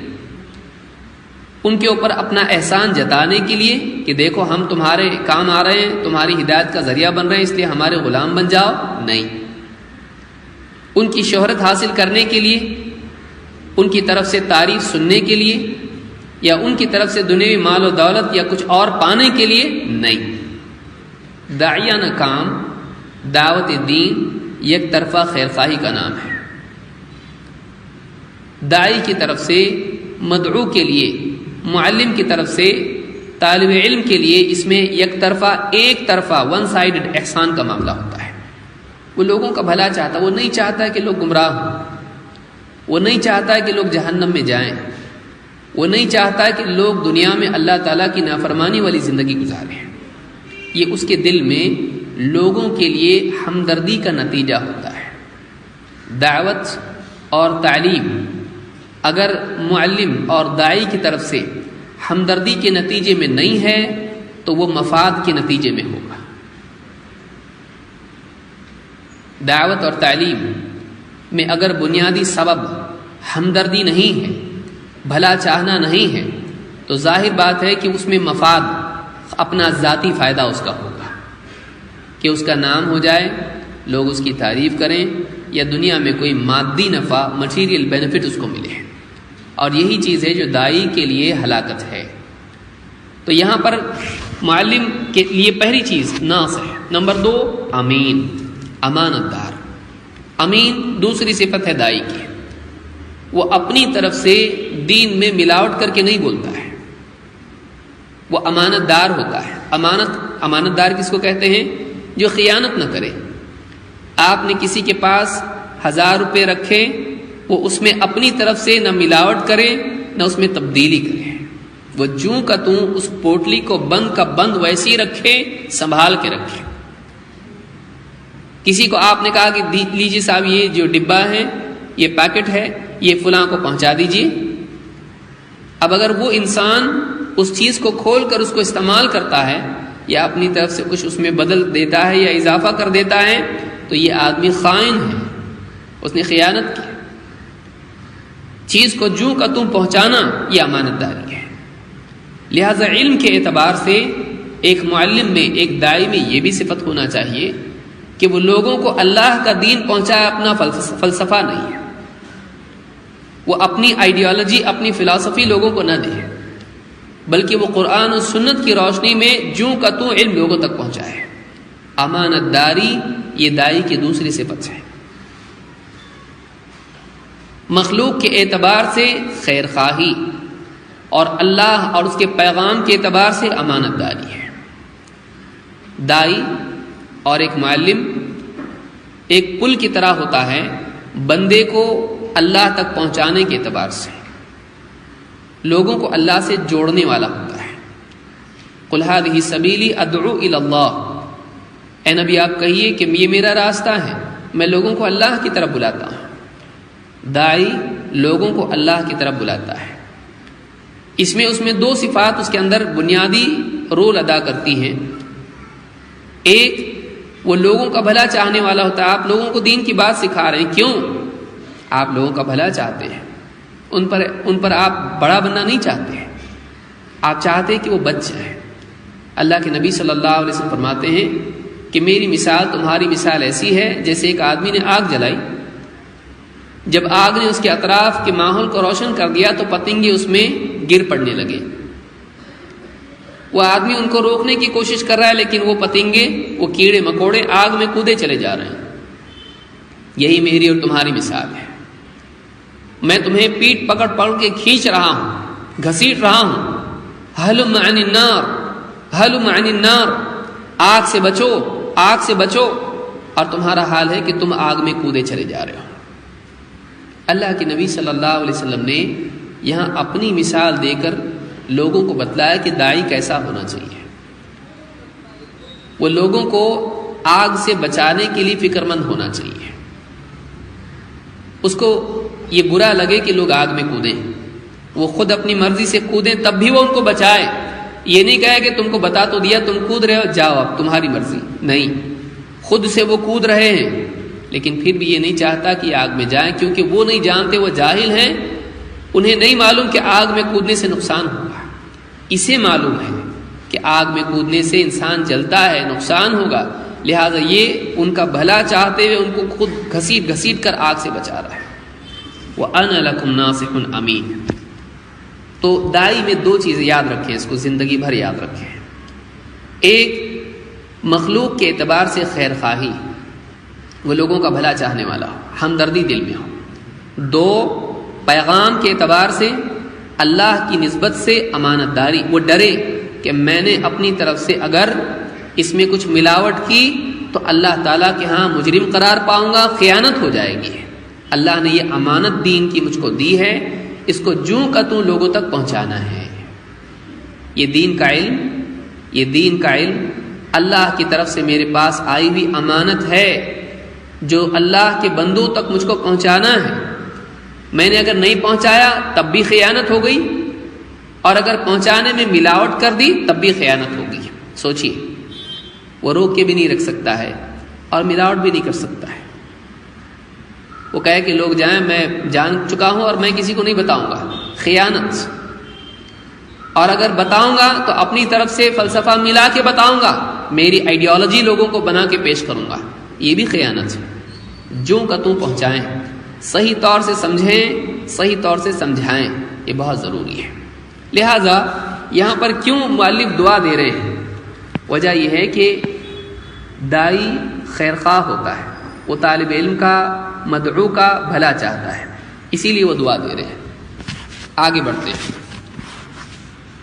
ان کے اوپر اپنا احسان جتانے کے لیے کہ دیکھو ہم تمہارے کام آ رہے ہیں، تمہاری ہدایت کا ذریعہ بن رہے ہیں، اس لیے ہمارے غلام بن جاؤ؟ نہیں۔ ان کی شہرت حاصل کرنے کے لیے، ان کی طرف سے تعریف سننے کے لیے، یا ان کی طرف سے دنیوی مال و دولت یا کچھ اور پانے کے لیے؟ نہیں۔ داعیانہ کام، دعوت دین یک طرفہ خیر خواہی کا نام ہے۔ داعی کی طرف سے، مدعو کے لیے، معلم کی طرف سے، طالب علم کے لیے اس میں یک طرفہ، ایک طرفہ، ون سائیڈڈ احسان کا معاملہ ہوتا ہے۔ وہ لوگوں کا بھلا چاہتا، وہ نہیں چاہتا کہ لوگ گمراہ ہوں، وہ نہیں چاہتا کہ لوگ جہنم میں جائیں، وہ نہیں چاہتا کہ لوگ دنیا میں اللہ تعالیٰ کی نافرمانی والی زندگی گزاریں۔ یہ اس کے دل میں لوگوں کے لیے ہمدردی کا نتیجہ ہوتا ہے۔ دعوت اور تعلیم اگر معلم اور داعی کی طرف سے ہمدردی کے نتیجے میں نہیں ہے تو وہ مفاد کے نتیجے میں ہوگا۔ دعوت اور تعلیم میں اگر بنیادی سبب ہمدردی نہیں ہے، بھلا چاہنا نہیں ہے، تو ظاہر بات ہے کہ اس میں مفاد، اپنا ذاتی فائدہ اس کا ہوگا، کہ اس کا نام ہو جائے، لوگ اس کی تعریف کریں، یا دنیا میں کوئی مادی نفع، مٹیریل بینیفٹ اس کو ملے۔ اور یہی چیز ہے جو داعی کے لیے ہلاکت ہے۔ تو یہاں پر معلم کے لیے پہلی چیز ناصح، نمبر دو امین، امانت دار۔ امین دوسری صفت ہے داعی کی، وہ اپنی طرف سے دین میں ملاوٹ کر کے نہیں بولتا ہے، وہ امانت دار ہوتا ہے۔ امانت دار کس کو کہتے ہیں؟ جو خیانت نہ کرے۔ آپ نے کسی کے پاس 1000 روپے رکھے، وہ اس میں اپنی طرف سے نہ ملاوٹ کرے نہ اس میں تبدیلی کرے، وہ جوں کا توں اس پوٹلی کو بند کا بند ویسی رکھے، سنبھال کے رکھے۔ کسی کو آپ نے کہا کہ لیجیے صاحب یہ جو ڈبہ ہے، یہ پیکٹ ہے، یہ فلاں کو پہنچا دیجیے۔ اب اگر وہ انسان اس چیز کو کھول کر اس کو استعمال کرتا ہے، یا اپنی طرف سے کچھ اس میں بدل دیتا ہے یا اضافہ کر دیتا ہے، تو یہ آدمی خائن ہے، اس نے خیانت کی۔ چیز کو جوں کا توں پہنچانا یہ امانت داری ہے۔ لہذا علم کے اعتبار سے ایک معلم میں، ایک داعی میں یہ بھی صفت ہونا چاہیے کہ وہ لوگوں کو اللہ کا دین پہنچائے، اپنا فلسفہ نہیں ہے، وہ اپنی آئیڈیالوجی، اپنی فلسفی لوگوں کو نہ دے، بلکہ وہ قرآن و سنت کی روشنی میں جوں کا توں علم لوگوں تک پہنچائے۔ امانت داری یہ دائی کی دوسری صفت ہے۔ مخلوق کے اعتبار سے خیر خواہی اور اللہ اور اس کے پیغام کے اعتبار سے امانت داری ہے۔ دائی اور ایک معلم ایک پل کی طرح ہوتا ہے بندے کو اللہ تک پہنچانے کے اعتبار سے، لوگوں کو اللہ سے جوڑنے والا ہوتا ہے۔ قل ھذہ سبیلی ادعو الی اللہ، اے نبی آپ کہیے کہ یہ میرا راستہ ہے، میں لوگوں کو اللہ کی طرف بلاتا ہوں۔ دائی لوگوں کو اللہ کی طرف بلاتا ہے۔ اس میں دو صفات اس کے اندر بنیادی رول ادا کرتی ہیں۔ ایک، وہ لوگوں کا بھلا چاہنے والا ہوتا ہے۔ آپ لوگوں کو دین کی بات سکھا رہے ہیں، کیوں؟ آپ لوگوں کا بھلا چاہتے ہیں، ان پر آپ بڑا بننا نہیں چاہتے ہیں، آپ چاہتے ہیں کہ وہ بچ جائیں۔ اللہ کے نبی صلی اللہ علیہ وسلم فرماتے ہیں کہ میری مثال تمہاری مثال ایسی ہے جیسے ایک آدمی نے آگ جلائی، جب آگ نے اس کے اطراف کے ماحول کو روشن کر دیا تو پتنگے اس میں گر پڑنے لگے۔ وہ آدمی ان کو روکنے کی کوشش کر رہا ہے، لیکن وہ پتنگے، وہ کیڑے مکوڑے آگ میں کودے چلے جا رہے ہیں۔ یہی میری اور تمہاری مثال ہے۔ میں تمہیں پیٹ پکڑ کے کھینچ رہا ہوں، گھسیٹ رہا ہوں، ہلم عن النار، ہلم عن النار، آگ سے بچو، آگ سے بچو، اور تمہارا حال ہے کہ تم آگ میں کودے چلے جا رہے ہو۔ اللہ کے نبی صلی اللہ علیہ وسلم نے یہاں اپنی مثال دے کر لوگوں کو بتلایا کہ داعی کیسا ہونا چاہیے۔ وہ لوگوں کو آگ سے بچانے کے لیے فکر مند ہونا چاہیے۔ اس کو یہ برا لگے کہ لوگ آگ میں کودیں، وہ خود اپنی مرضی سے کودیں تب بھی وہ ان کو بچائے۔ یہ نہیں کہے کہ تم کو بتا تو دیا، تم کود رہے ہو، جاؤ اب تمہاری مرضی، نہیں، خود سے وہ کود رہے ہیں، لیکن پھر بھی یہ نہیں چاہتا کہ آگ میں جائیں، کیونکہ وہ نہیں جانتے، وہ جاہل ہیں، انہیں نہیں معلوم کہ آگ میں کودنے سے نقصان ہوگا۔ اسے معلوم ہے کہ آگ میں کودنے سے انسان جلتا ہے، نقصان ہوگا، لہذا یہ ان کا بھلا چاہتے ہوئے ان کو خود گھسیٹ کر آگ سے بچا رہا ہے۔ وَأَنَا لَكُمْ نَاصِحٌ أَمِينٌ۔ تو دائی میں دو چیزیں یاد رکھیں، اس کو زندگی بھر یاد رکھیں۔ ایک، مخلوق کے اعتبار سے خیر خواہی، وہ لوگوں کا بھلا چاہنے والا ہو، ہمدردی دل میں ہو۔ دو، پیغام کے اعتبار سے اللہ کی نسبت سے امانت داری، وہ ڈرے کہ میں نے اپنی طرف سے اگر اس میں کچھ ملاوٹ کی تو اللہ تعالیٰ کے ہاں مجرم قرار پاؤں گا، خیانت ہو جائے گی۔ اللہ نے یہ امانت دین کی مجھ کو دی ہے، اس کو جوں کا توں لوگوں تک پہنچانا ہے۔ یہ دین کا علم اللہ کی طرف سے میرے پاس آئی ہوئی امانت ہے، جو اللہ کے بندوں تک مجھ کو پہنچانا ہے۔ میں نے اگر نہیں پہنچایا تب بھی خیانت ہو گئی، اور اگر پہنچانے میں ملاوٹ کر دی تب بھی خیانت ہوگی۔ سوچئے، وہ روک کے بھی نہیں رکھ سکتا ہے اور ملاوٹ بھی نہیں کر سکتا ہے۔ وہ کہے کہ لوگ جائیں، میں جان چکا ہوں اور میں کسی کو نہیں بتاؤں گا، خیانت۔ اور اگر بتاؤں گا تو اپنی طرف سے فلسفہ ملا کے بتاؤں گا، میری آئیڈیالوجی لوگوں کو بنا کے پیش کروں گا، یہ بھی خیانت ہے۔ جوں کا توں پہنچائیں، صحیح طور سے سمجھیں، صحیح طور سے سمجھائیں، یہ بہت ضروری ہے۔ لہٰذا یہاں پر کیوں مؤلف دعا دے رہے ہیں؟ وجہ یہ ہے کہ دائی خیر خواہ ہوتا ہے، وہ طالب علم کا، مدعو کا بھلا چاہتا ہے، اسی لیے وہ دعا دے رہے ہیں۔ آگے بڑھتے ہیں،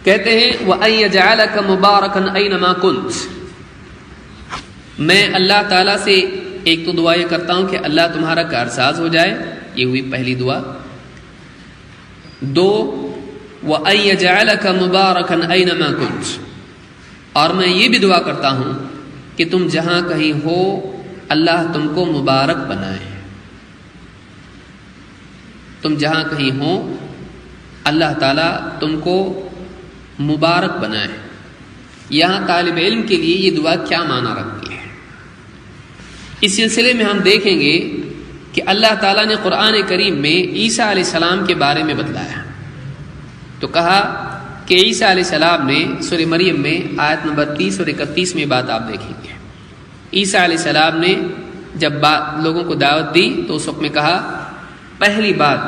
کہتے ہیں وَأَن يَجْعَلَكَ مُبَارَكًا أَيْنَمَا كُنْتَ۔ میں اللہ تعالیٰ سے ایک تو دعا یہ کرتا ہوں کہ اللہ تمہارا کارساز ہو جائے، یہ ہوئی پہلی دعا۔ دو، وَأَن يَجْعَلَكَ مُبَارَكًا أَيْنَمَا كُنْتَ، اور میں یہ بھی دعا کرتا ہوں کہ تم جہاں کہیں ہو اللہ تم کو مبارک بنائے، تم جہاں کہیں ہو اللہ تعالیٰ تم کو مبارک بنائے۔ یہاں طالب علم کے لیے یہ دعا کیا معنی رکھتی ہے؟ اس سلسلے میں ہم دیکھیں گے کہ اللہ تعالیٰ نے قرآن کریم میں عیسیٰ علیہ السلام کے بارے میں بتلایا، تو کہا کہ عیسیٰ علیہ السلام نے سورہ مریم میں آیت نمبر 30 اور 31 میں بات آپ دیکھیں گے۔ عیسیٰ علیہ السلام نے جب لوگوں کو دعوت دی تو اس وقت میں کہا، پہلی بات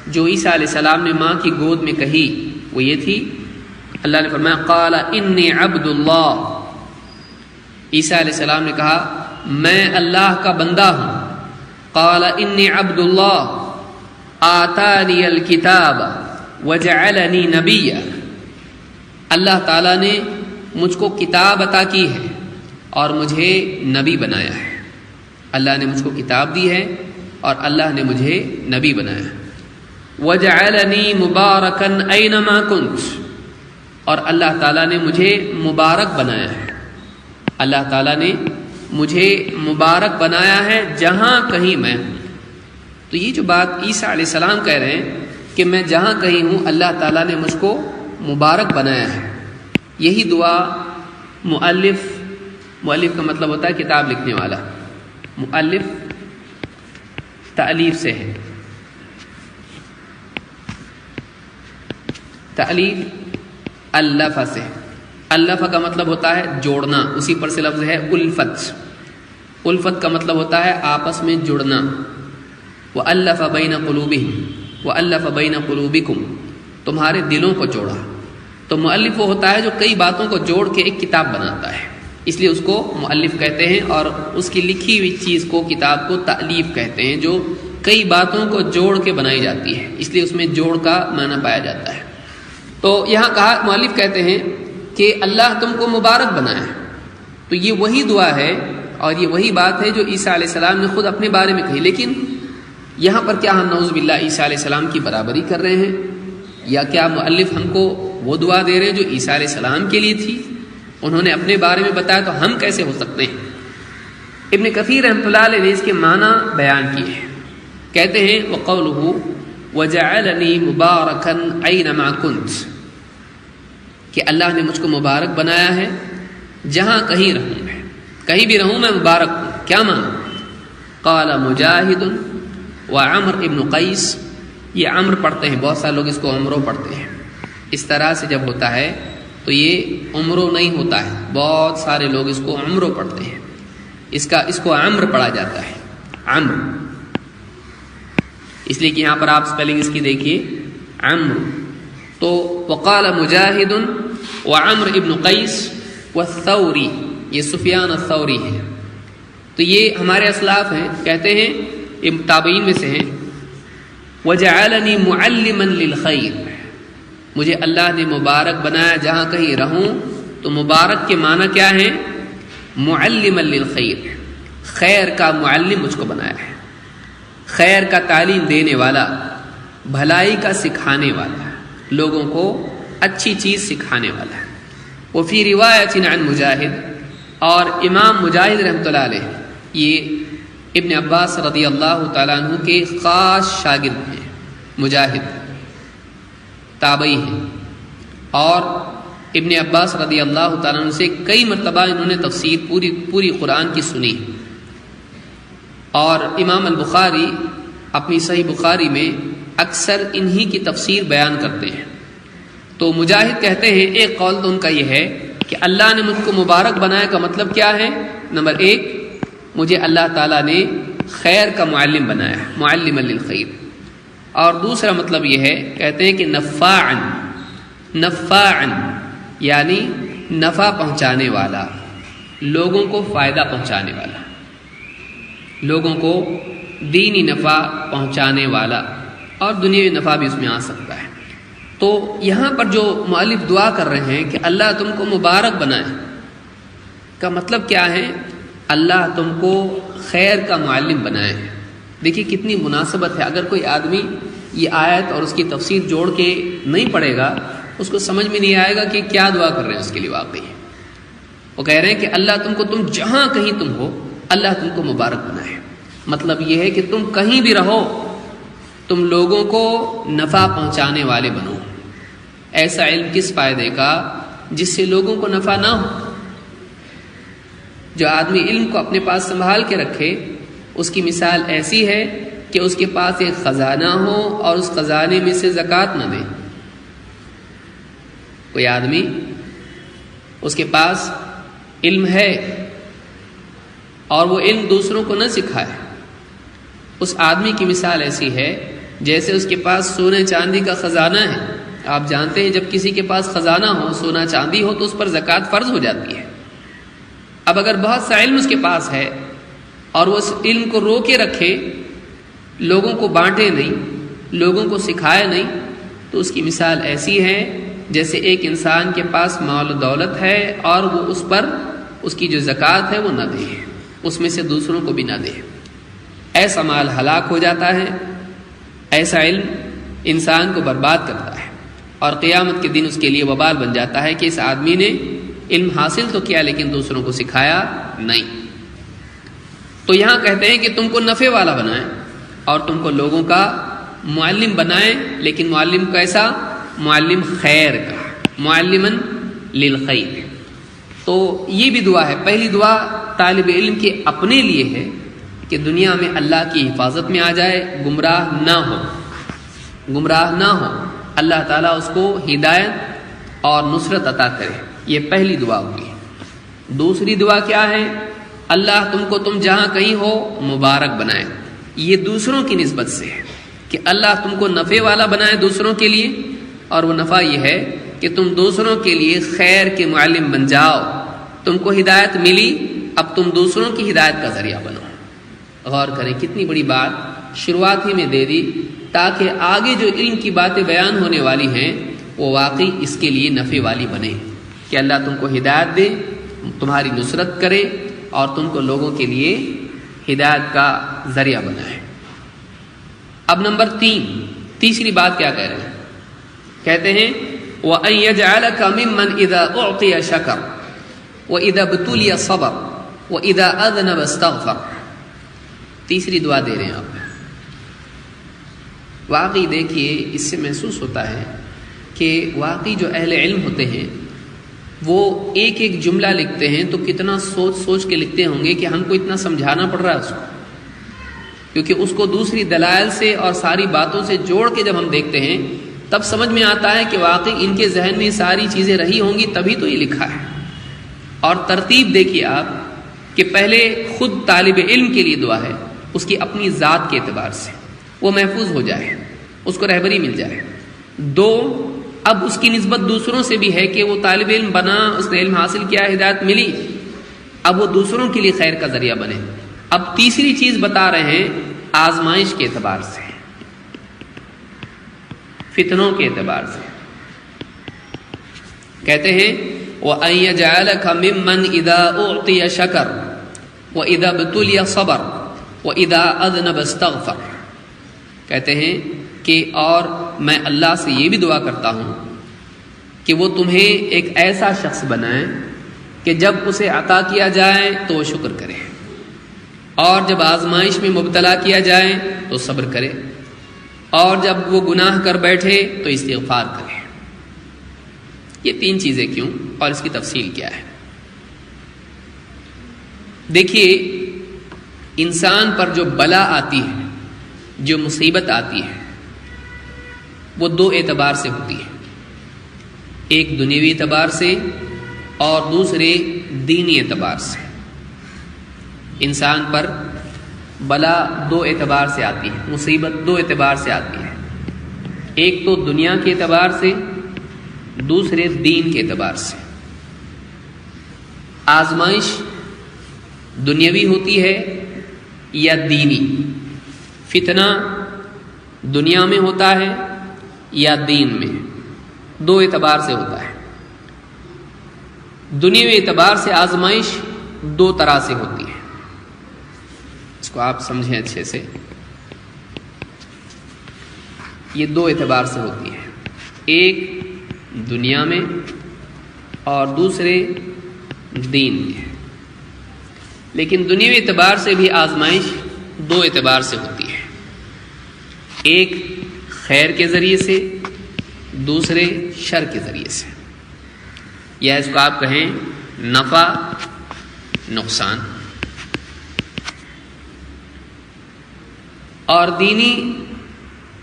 جو عیسیٰ علیہ السلام نے ماں کی گود میں کہی وہ یہ تھی، اللہ نے فرمایا قال انی عبد اللہ، عیسیٰ علیہ السلام نے کہا میں اللہ کا بندہ ہوں. قال انی عبد اللہ آتانی الکتاب وجعلنی نبیا. اللہ تعالیٰ نے مجھ کو کتاب عطا کی ہے اور مجھے نبی بنایا ہے. اللہ نے مجھ کو کتاب دی ہے اور اللہ نے مجھے نبی بنایا ہے. وجعلنی مبارکا اینما کنت. اور اللہ تعالیٰ نے مجھے مبارک بنایا ہے. اللہ تعالیٰ نے مجھے مبارک بنایا ہے جہاں کہیں میں ہوں. تو یہ جو بات عیسیٰ علیہ السلام کہہ رہے ہیں کہ میں جہاں کہیں ہوں اللہ تعالیٰ نے مجھ کو مبارک بنایا ہے، یہی دعا مؤلف کا مطلب ہوتا ہے کتاب لکھنے والا. مؤلف تألیف سے ہے. تألیف الف سے. الف کا مطلب ہوتا ہے جوڑنا، اسی پر سے لفظ ہے الفت. الفت کا مطلب ہوتا ہے آپس میں جڑنا. وَأَلَّفَ بَيْنَ قُلُوبِهِمْ وَأَلَّفَ بَيْنَ قُلُوبِكُمْ، تمہارے دلوں کو جوڑا. تو مؤلف وہ ہوتا ہے جو کئی باتوں کو جوڑ کے ایک کتاب بناتا ہے، اس لیے اس کو مؤلف کہتے ہیں. اور اس کی لکھی ہوئی چیز کو، کتاب کو تألیف کہتے ہیں، جو کئی باتوں کو جوڑ کے بنائی جاتی ہے، اس لیے اس میں جوڑ کا معنی پایا جاتا ہے. تو یہاں کہا مؤلف کہتے ہیں کہ اللہ تم کو مبارک بنایا ہے. تو یہ وہی دعا ہے اور یہ وہی بات ہے جو عیسیٰ علیہ السلام نے خود اپنے بارے میں کہی. لیکن یہاں پر کیا ہم نعوذ باللہ عیسیٰ علیہ السلام کی برابری کر رہے ہیں، یا کیا مؤلف ہم کو وہ دعا دے رہے ہیں جو عیسیٰ علیہ السلام کے لیے تھی؟ انہوں نے اپنے بارے میں بتایا تو ہم کیسے ہو سکتے ہیں؟ ابن کثیر رحمۃ اللہ علیہ نے اس کے معنی بیان کیے ہیں. کہتے ہیں وَقَوْلُهُ وَجَعَلَنِي مُبَارَكًا أَيْنَمَا كُنْتُ، کہ اللہ نے مجھ کو مبارک بنایا ہے جہاں کہیں رہوں میں، کہیں بھی رہوں میں مبارک ہوں. کیا معنی؟ قال مجاہد وعمر ابن قیس. یہ عمر پڑھتے ہیں، بہت سارے لوگ اس کو عمرو پڑھتے ہیں. اس طرح سے جب ہوتا ہے تو یہ عمرو نہیں ہوتا ہے، بہت سارے لوگ اس کو عمرو پڑھتے ہیں. اس کو عمر پڑھا جاتا ہے، عمر. اس لیے کہ یہاں پر آپ سپیلنگ اس کی دیکھیے عمر. تو وقال مجاہد وعمر ابن قیس والثوری، یہ سفیان الثوری ہے. تو یہ ہمارے اسلاف ہیں، کہتے ہیں یہ تابعین میں سے ہیں. وجعلنی معلما للخیر، مجھے اللہ نے مبارک بنایا جہاں کہیں رہوں. تو مبارک کے معنی کیا ہے؟ معلما للخیر، خیر کا معلم مجھ کو بنایا ہے، خیر کا تعلیم دینے والا، بھلائی کا سکھانے والا، لوگوں کو اچھی چیز سکھانے والا ہے. وفی روایت عن مجاہد، اور امام مجاہد رحمۃ اللہ علیہ یہ ابن عباس رضی اللہ تعالیٰ عنہ کے خاص شاگرد ہیں. مجاہد تابعی ہیں اور ابن عباس رضی اللہ تعالیٰ عنہ سے کئی مرتبہ انہوں نے تفسیر پوری قرآن کی سنی. اور امام البخاری اپنی صحیح بخاری میں اکثر انہی کی تفسیر بیان کرتے ہیں. تو مجاہد کہتے ہیں ایک قول تو ان کا یہ ہے کہ اللہ نے مجھ کو مبارک بنایا کا مطلب کیا ہے؟ نمبر ایک، مجھے اللہ تعالیٰ نے خیر کا معلم بنایا ہے، معلما للخیر. اور دوسرا مطلب یہ ہے، کہتے ہیں کہ نفاعا یعنی نفع پہنچانے والا، لوگوں کو فائدہ پہنچانے والا، لوگوں کو دینی نفع پہنچانے والا، اور دنیاوی نفع بھی اس میں آ سکتا ہے. تو یہاں پر جو مؤلف دعا کر رہے ہیں کہ اللہ تم کو مبارک بنائے کا مطلب کیا ہے؟ اللہ تم کو خیر کا معلم بنائے. دیکھیے کتنی مناسبت ہے. اگر کوئی آدمی یہ آیت اور اس کی تفسیر جوڑ کے نہیں پڑھے گا، اس کو سمجھ میں نہیں آئے گا کہ کیا دعا کر رہے ہیں اس کے لیے. واقعی وہ کہہ رہے ہیں کہ اللہ تم کو، تم جہاں کہیں تم ہو، اللہ تم کو مبارک بنائے. مطلب یہ ہے کہ تم کہیں بھی رہو، تم لوگوں کو نفع پہنچانے والے بنو. ایسا علم کس فائدے کا جس سے لوگوں کو نفع نہ ہو. جو آدمی علم کو اپنے پاس سنبھال کے رکھے، اس کی مثال ایسی ہے کہ اس کے پاس ایک خزانہ ہو اور اس خزانے میں سے زکوٰۃ نہ دے. کوئی آدمی اس کے پاس علم ہے اور وہ علم دوسروں کو نہ سکھائے، اس آدمی کی مثال ایسی ہے جیسے اس کے پاس سونے چاندی کا خزانہ ہے. آپ جانتے ہیں جب کسی کے پاس خزانہ ہو، سونا چاندی ہو، تو اس پر زکوٰۃ فرض ہو جاتی ہے. اب اگر بہت سا علم اس کے پاس ہے اور وہ اس علم کو روکے رکھے، لوگوں کو بانٹے نہیں، لوگوں کو سکھائے نہیں، تو اس کی مثال ایسی ہے جیسے ایک انسان کے پاس مال و دولت ہے اور وہ اس پر اس کی جو زکوٰۃ ہے وہ نہ دے، اس میں سے دوسروں کو بھی نہ دے۔ ایسا مال ہلاک ہو جاتا ہے، ایسا علم انسان کو برباد کرتا ہے، اور قیامت کے دن اس کے لیے وبال بن جاتا ہے کہ اس آدمی نے علم حاصل تو کیا لیکن دوسروں کو سکھایا نہیں۔ تو یہاں کہتے ہیں کہ تم کو نفع والا بنائیں اور تم کو لوگوں کا معلم بنائیں، لیکن معلم کیسا؟ معلم خیر کا، معلماً للخیر۔ تو یہ بھی دعا ہے۔ پہلی دعا طالب علم کے اپنے لیے ہے کہ دنیا میں اللہ کی حفاظت میں آ جائے، گمراہ نہ ہو، اللہ تعالیٰ اس کو ہدایت اور نصرت عطا کرے، یہ پہلی دعا ہوگی۔ دوسری دعا کیا ہے؟ اللہ تم جہاں کہیں ہو مبارک بنائے، یہ دوسروں کی نسبت سے ہے کہ اللہ تم کو نفع والا بنائے دوسروں کے لیے، اور وہ نفع یہ ہے کہ تم دوسروں کے لیے خیر کے معلم بن جاؤ، تم کو ہدایت ملی، اب تم دوسروں کی ہدایت کا ذریعہ بنو۔ غور کریں کتنی بڑی بات شروعات ہی میں دے دی، تاکہ آگے جو علم کی باتیں بیان ہونے والی ہیں وہ واقعی اس کے لیے نفع والی بنے، کہ اللہ تم کو ہدایت دے، تمہاری نصرت کرے اور تم کو لوگوں کے لیے ہدایت کا ذریعہ بنائے۔ اب نمبر 3، تیسری بات کیا کہہ رہے ہیں؟ کہتے ہیں وَأَن يَجْعَلَكَ مِمَّنْ إِذَا أُعْطِيَ شَكَرَ وَإِذَا ابْتُلِيَ صَبَرَ وَإِذَا أَذْنَبَ اسْتَغْفَرَ۔ تیسری دعا دے رہے ہیں آپ۔ واقعی دیکھیے اس سے محسوس ہوتا ہے کہ واقعی جو اہل علم ہوتے ہیں وہ ایک ایک جملہ لکھتے ہیں تو کتنا سوچ کے لکھتے ہوں گے کہ ہم کو اتنا سمجھانا پڑ رہا ہے اس کو، کیونکہ اس کو دوسری دلائل سے اور ساری باتوں سے جوڑ کے جب ہم دیکھتے ہیں تب سمجھ میں آتا ہے کہ واقعی ان کے ذہن میں ساری چیزیں رہی ہوں گی تبھی تو یہ لکھا ہے۔ اور ترتیب دیکھیے آپ کہ پہلے خود طالب علم کے لیے دعا ہے، اس کی اپنی ذات کے اعتبار سے وہ محفوظ ہو جائے، اس کو رہبری مل جائے۔ 2، اب اس کی نسبت دوسروں سے بھی ہے کہ وہ طالب علم بنا، اس نے علم حاصل کیا، ہدایت ملی، اب وہ دوسروں کے لیے خیر کا ذریعہ بنے۔ اب تیسری چیز بتا رہے ہیں آزمائش کے اعتبار سے، فتنوں کے اعتبار سے۔ کہتے ہیں وَأَن يَجْعَلَكَ مِمَّنْ إِذَا أُعْطِيَ شَكَرَ وَإِذَا ابْتُلِيَ صَبَرَ وَإِذَا أَذْنَبَ اسْتَغْفَرَ۔ کہتے ہیں کہ اور میں اللہ سے یہ بھی دعا کرتا ہوں کہ وہ تمہیں ایک ایسا شخص بنائے کہ جب اسے عطا کیا جائے تو وہ شکر کرے، اور جب آزمائش میں مبتلا کیا جائے تو صبر کرے، اور جب وہ گناہ کر بیٹھے تو استغفار کرے۔ یہ 3 چیزیں کیوں اور اس کی تفصیل کیا ہے؟ دیکھیے انسان پر جو بلا آتی ہے، جو مصیبت آتی ہے، وہ 2 اعتبار سے ہوتی ہے، ایک دنیوی اعتبار سے اور دوسرے دینی اعتبار سے۔ انسان پر بلا 2 اعتبار سے آتی ہے، مصیبت 2 اعتبار سے آتی ہے، ایک تو دنیا کے اعتبار سے، دوسرے دین کے اعتبار سے۔ آزمائش دنیاوی ہوتی ہے یا دینی؟ فتنہ دنیا میں ہوتا ہے یا دین میں؟ 2 اعتبار سے ہوتا ہے۔ دنیاوی اعتبار سے آزمائش 2 طرح سے ہوتی ہے، اس کو آپ سمجھیں اچھے سے۔ یہ 2 اعتبار سے ہوتی ہے، ایک دنیا میں اور دوسرے دین میں۔ لیکن دنیاوی اعتبار سے بھی آزمائش 2 اعتبار سے ہوتی ہے، ایک خیر کے ذریعے سے، دوسرے شر کے ذریعے سے، یا اس کو آپ کہیں نفع نقصان۔ اور دینی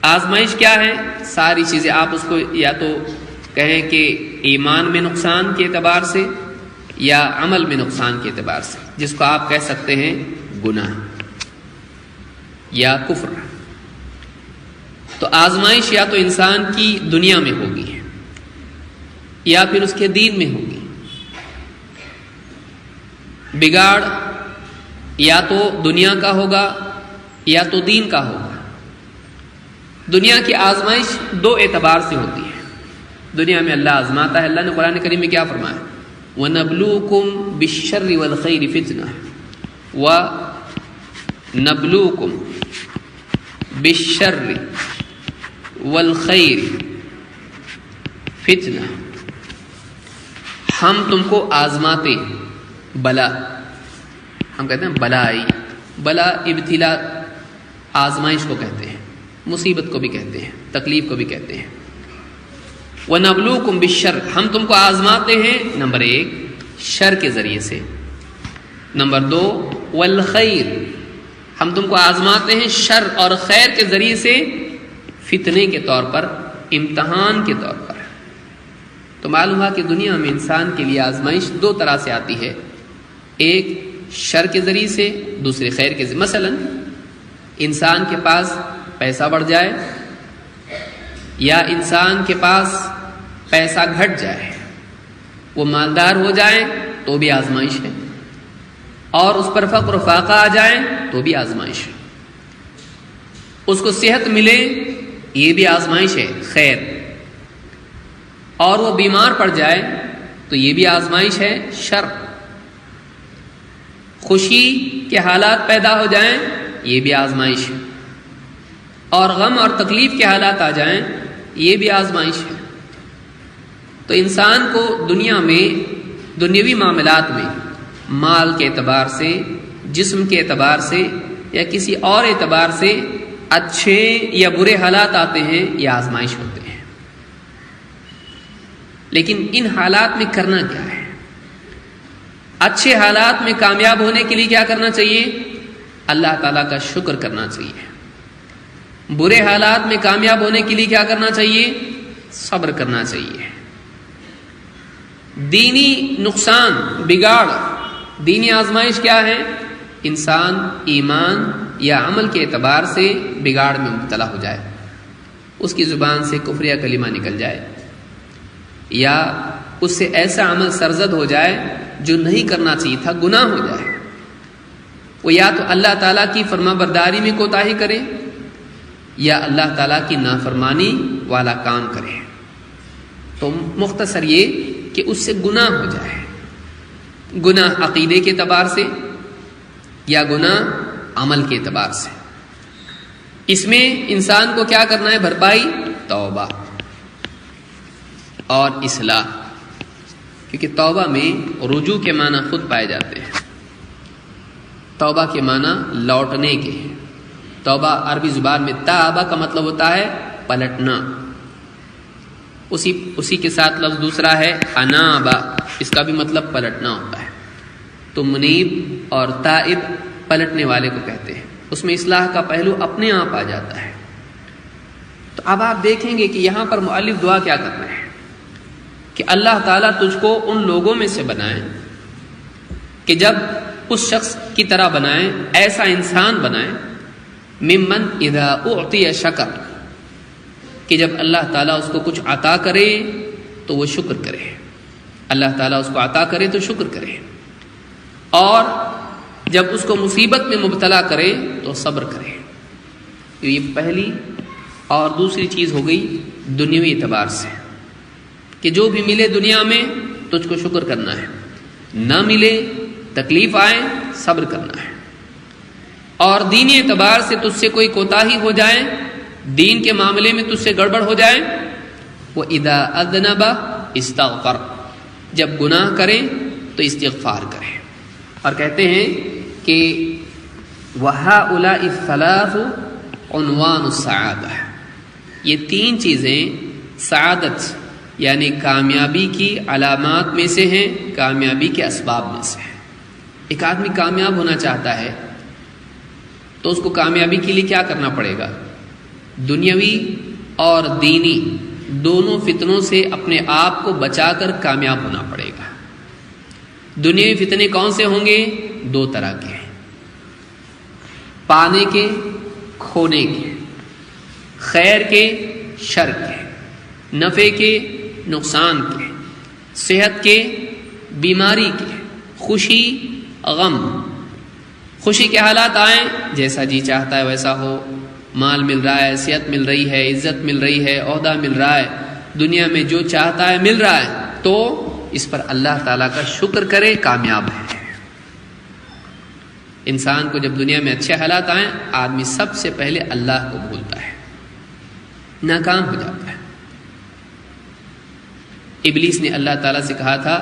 آزمائش کیا ہے؟ ساری چیزیں آپ اس کو یا تو کہیں کہ ایمان میں نقصان کے اعتبار سے یا عمل میں نقصان کے اعتبار سے، جس کو آپ کہہ سکتے ہیں گناہ یا کفر۔ تو آزمائش یا تو انسان کی دنیا میں ہوگی یا پھر اس کے دین میں ہوگی۔ بگاڑ یا تو دنیا کا ہوگا یا تو دین کا ہوگا۔ دنیا کی آزمائش دو اعتبار سے ہوتی ہے۔ دنیا میں اللہ آزماتا ہے۔ اللہ نے قرآن کریم میں کیا فرمایا؟ وَنَبْلُوكُمْ بِالشَّرِّ وَالْخَيْرِ فِتْنَةً وَنَبْلُوكُمْ بِالشَّرِّ وَالْخَيْرِ فِتْنَةً، ہم تم کو آزماتے، بلا، ہم کہتے ہیں بلا آئی، بلا ابتلا آزمائش کو کہتے ہیں، مصیبت کو بھی کہتے ہیں، تکلیف کو بھی کہتے ہیں۔ وَنَبْلُوكُمْ بِالشَّرِّ، ہم تم کو آزماتے ہیں نمبر 1 شر کے ذریعے سے، نمبر 2 والخیر، ہم تم کو آزماتے ہیں شر اور خیر کے ذریعے سے، فتنے کے طور پر، امتحان کے طور پر۔ تو معلوم ہوا کہ دنیا میں انسان کے لیے آزمائش دو طرح سے آتی ہے، ایک شر کے ذریعے سے، دوسرے خیر کے ذریعے۔ مثلا انسان کے پاس پیسہ بڑھ جائے یا انسان کے پاس پیسہ گھٹ جائے، وہ مالدار ہو جائے تو بھی آزمائش ہے، اور اس پر فقر و فاقہ آ جائے تو بھی آزمائش ہے۔ اس کو صحت ملے یہ بھی آزمائش ہے، خیر، اور وہ بیمار پڑ جائے تو یہ بھی آزمائش ہے، شر۔ خوشی کے حالات پیدا ہو جائیں یہ بھی آزمائش ہے، اور غم اور تکلیف کے حالات آ جائیں یہ بھی آزمائش ہے۔ تو انسان کو دنیا میں دنیوی معاملات میں مال کے اعتبار سے، جسم کے اعتبار سے یا کسی اور اعتبار سے اچھے یا برے حالات آتے ہیں، یہ آزمائش ہوتے ہیں۔ لیکن ان حالات میں کرنا کیا ہے؟ اچھے حالات میں کامیاب ہونے کے لیے کیا کرنا چاہیے؟ اللہ تعالیٰ کا شکر کرنا چاہیے۔ برے حالات میں کامیاب ہونے کے لیے کیا کرنا چاہیے؟ صبر کرنا چاہیے۔ دینی نقصان، بگاڑ، دینی آزمائش کیا ہے؟ انسان ایمان یا عمل کے اعتبار سے بگاڑ میں مبتلا ہو جائے، اس کی زبان سے کفر یا کلمہ نکل جائے، یا اس سے ایسا عمل سرزد ہو جائے جو نہیں کرنا چاہیے تھا، گناہ ہو جائے۔ وہ یا تو اللہ تعالیٰ کی فرما برداری میں کوتاہی کرے یا اللہ تعالیٰ کی نافرمانی والا کام کرے۔ تو مختصر یہ کہ اس سے گناہ ہو جائے، گناہ عقیدے کے اعتبار سے یا گناہ عمل کے اعتبار سے۔ اس میں انسان کو کیا کرنا ہے؟ بھرپائی، توبہ اور اصلاح، کیونکہ توبہ میں رجوع کے معنی خود پائے جاتے ہیں۔ توبہ کے معنی لوٹنے کے، توبہ عربی زبان میں تابہ کا مطلب ہوتا ہے پلٹنا، اسی کے ساتھ لفظ دوسرا ہے انابا، اس کا بھی مطلب پلٹنا ہوتا ہے۔ تو منیب اور تائب پلٹنے والے کو کہتے ہیں، اس میں اصلاح کا پہلو اپنے آپ آ جاتا ہے۔ تو اب آپ دیکھیں گے کہ یہاں پر مؤلف دعا کیا کرنا ہے کہ اللہ تعالیٰ تجھ کو ان لوگوں میں سے بنائے کہ جب اس شخص کی طرح بنائے، ایسا انسان بنائے، ممن اذا اعطی شکر، کہ جب اللہ تعالیٰ اس کو کچھ عطا کرے تو وہ شکر کرے، اللہ تعالیٰ اس کو عطا کرے تو شکر کرے، اور جب اس کو مصیبت میں مبتلا کرے تو صبر کرے۔ یہ پہلی اور دوسری چیز ہو گئی دنیوی اعتبار سے، کہ جو بھی ملے دنیا میں تجھ کو شکر کرنا ہے، نہ ملے تکلیف آئے صبر کرنا ہے۔ اور دینی اعتبار سے تجھ سے کوئی کوتاہی ہو جائے، دین کے معاملے میں تجھ سے گڑبڑ ہو جائے، وہ اذا اذنب استغفر، جب گناہ کرے تو استغفار کرے۔ اور کہتے ہیں کہ وَهَؤُلَاءِ الثَّلَاثُ عنوان السعادہ، یہ تین چیزیں سعادت یعنی کامیابی کی علامات میں سے ہیں، کامیابی کے اسباب میں سے ہیں۔ ایک آدمی کامیاب ہونا چاہتا ہے تو اس کو کامیابی کے لیے کیا کرنا پڑے گا؟ دنیاوی اور دینی دونوں فتنوں سے اپنے آپ کو بچا کر کامیاب ہونا پڑے گا۔ دنیاوی فتنے کون سے ہوں گے؟ دو طرح کے، پانے کے، کھونے کے، خیر کے، شر کے، نفع کے، نقصان کے، صحت کے، بیماری کے، خوشی، غم، خوشی کے حالات آئیں، جیسا جی چاہتا ہے ویسا ہو، مال مل رہا ہے، صحت مل رہی ہے، عزت مل رہی ہے، عہدہ مل رہا ہے، دنیا میں جو چاہتا ہے مل رہا ہے، تو اس پر اللہ تعالیٰ کا شکر کرے، کامیاب ہے۔ انسان کو جب دنیا میں اچھے حالات آئیں، آدمی سب سے پہلے اللہ کو بھولتا ہے، ناکام ہو جاتا ہے۔ ابلیس نے اللہ تعالیٰ سے کہا تھا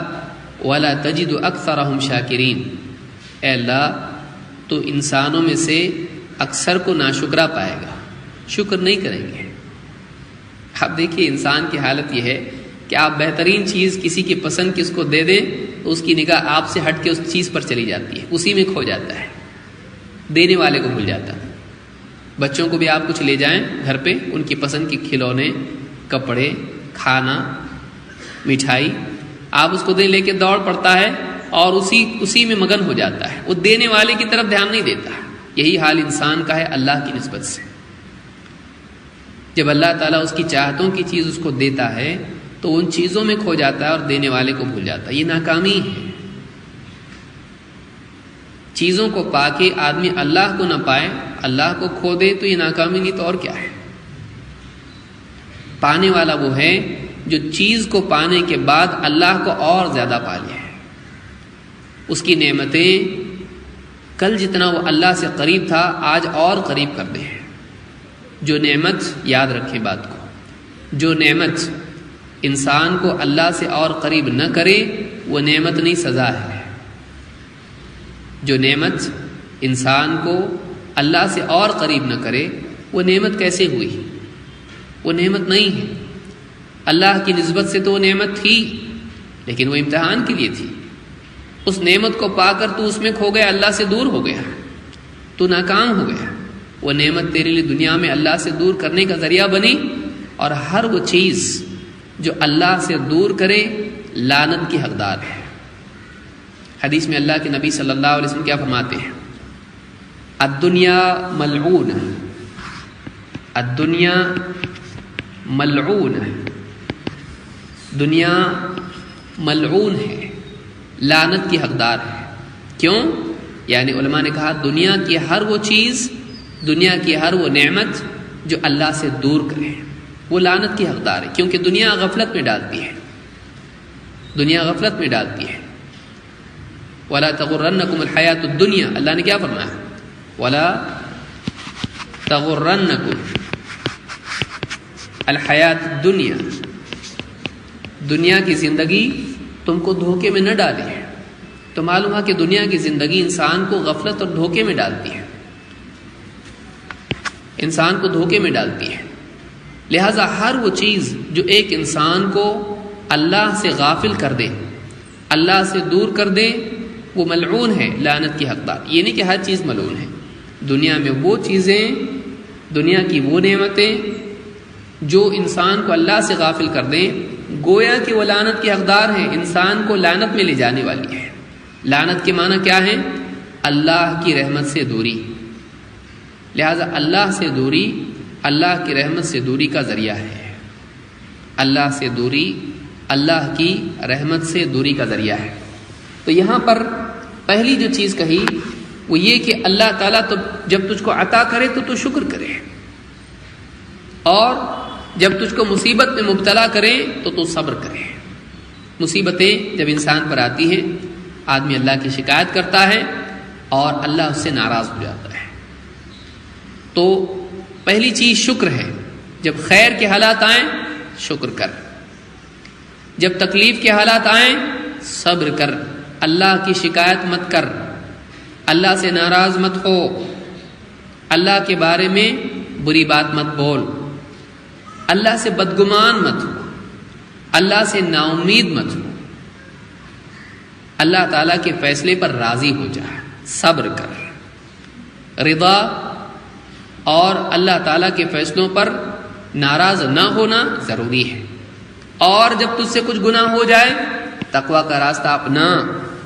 وَلَا تَجِدُ أَكْثَرَهُمْ شَاكِرِينَ، اے اللہ تو انسانوں میں سے اکثر کو ناشکرا پائے گا، شکر نہیں کریں گے۔ آپ دیکھیے انسان کی حالت یہ ہے کہ آپ بہترین چیز کسی کی پسند کس کو دے دیں تو اس کی نگاہ آپ سے ہٹ کے اس چیز پر چلی جاتی ہے، اسی میں کھو جاتا ہے، دینے والے کو بھول جاتا ہے۔ بچوں کو بھی آپ کچھ لے جائیں گھر پہ، ان کی پسند کے کھلونے، کپڑے، کھانا، مٹھائی، آپ اس کو دے لے کے دوڑ پڑتا ہے اور اسی میں مگن ہو جاتا ہے، وہ دینے والے کی طرف دھیان نہیں دیتا۔ یہی حال انسان کا ہے اللہ کی نسبت سے۔ جب اللہ تعالیٰ اس کی چاہتوں کی چیز اس کو دیتا ہے تو ان چیزوں میں کھو جاتا ہے اور دینے والے کو بھول جاتا ہے۔ یہ ناکامی ہے۔ چیزوں کو پا کے آدمی اللہ کو نہ پائے، اللہ کو کھو دے تو یہ ناکامی نہیں تو اور کیا ہے۔ پانے والا وہ ہے جو چیز کو پانے کے بعد اللہ کو اور زیادہ پا لے، اس کی نعمتیں کل جتنا وہ اللہ سے قریب تھا آج اور قریب کر دے۔ جو نعمت، یاد رکھیں بات کو، جو نعمت انسان کو اللہ سے اور قریب نہ کرے وہ نعمت نہیں، سزا ہے۔ جو نعمت انسان کو اللہ سے اور قریب نہ کرے وہ نعمت کیسے ہوئی؟ وہ نعمت نہیں ہے۔ اللہ کی نسبت سے تو وہ نعمت تھی، لیکن وہ امتحان کے لیے تھی۔ اس نعمت کو پا کر تو اس میں کھو گیا، اللہ سے دور ہو گیا، تو ناکام ہو گیا۔ وہ نعمت تیرے لیے دنیا میں اللہ سے دور کرنے کا ذریعہ بنی، اور ہر وہ چیز جو اللہ سے دور کرے لعنت کی حقدار ہے۔ حدیث میں اللہ کے نبی صلی اللہ علیہ وسلم کیا فرماتے ہیں؟ الدنیا ملعون، الدنیا ملعون، دنیا ملعون ہے، لعنت کی حقدار ہے۔ کیوں؟ یعنی علماء نے کہا دنیا کی ہر وہ چیز، دنیا کی ہر وہ نعمت جو اللہ سے دور کرے وہ لعنت کی حقدار ہے، کیونکہ دنیا غفلت میں ڈالتی ہے، دنیا غفلت میں ڈالتی ہے۔ وَلَا تَغُرَّنَّكُمُ الْحَيَاةُ الدُّنْيَا، اللہ نے کیا فرمایا؟ وَلَا تَغُرَّنَّكُمُ الْحَيَاةُ الدُّنْيَا، دنیا کی زندگی تم کو دھوکے میں نہ ڈالے۔ تو معلوم ہے کہ دنیا کی زندگی انسان کو غفلت اور دھوکے میں ڈالتی ہے، انسان کو دھوکے میں ڈالتی ہے۔ لہذا ہر وہ چیز جو ایک انسان کو اللہ سے غافل کر دے، اللہ سے دور کر دے، وہ ملعون ہے، لعنت کی حقدار۔ یہ نہیں کہ ہر چیز ملعون ہے، دنیا میں وہ چیزیں، دنیا کی وہ نعمتیں جو انسان کو اللہ سے غافل کر دیں، گویا کہ وہ لعنت کی حقدار ہیں، انسان کو لعنت میں لے جانے والی ہے۔ لعنت کے معنی کیا ہے؟ اللہ کی رحمت سے دوری۔ لہذا اللہ سے دوری، اللہ کی رحمت سے دوری کا ذریعہ ہے۔ اللہ سے دوری، اللہ کی رحمت سے دوری کا ذریعہ ہے۔ تو یہاں پر پہلی جو چیز کہی وہ یہ کہ اللہ تعالیٰ تو جب تجھ کو عطا کرے تو شکر کرے، اور جب تجھ کو مصیبت میں مبتلا کرے تو صبر کرے۔ مصیبتیں جب انسان پر آتی ہیں، آدمی اللہ کی شکایت کرتا ہے اور اللہ اس سے ناراض ہو جاتا ہے۔ تو پہلی چیز شکر ہے۔ جب خیر کے حالات آئیں شکر کر، جب تکلیف کے حالات آئیں صبر کر، اللہ کی شکایت مت کر، اللہ سے ناراض مت ہو، اللہ کے بارے میں بری بات مت بول، اللہ سے بدگمان مت ہو، اللہ سے نا امید مت ہو، اللہ تعالیٰ کے فیصلے پر راضی ہو جا، صبر کر۔ رضا اور اللہ تعالیٰ کے فیصلوں پر ناراض نہ ہونا ضروری ہے۔ اور جب تجھ سے کچھ گناہ ہو جائے تقویٰ کا راستہ اپنا،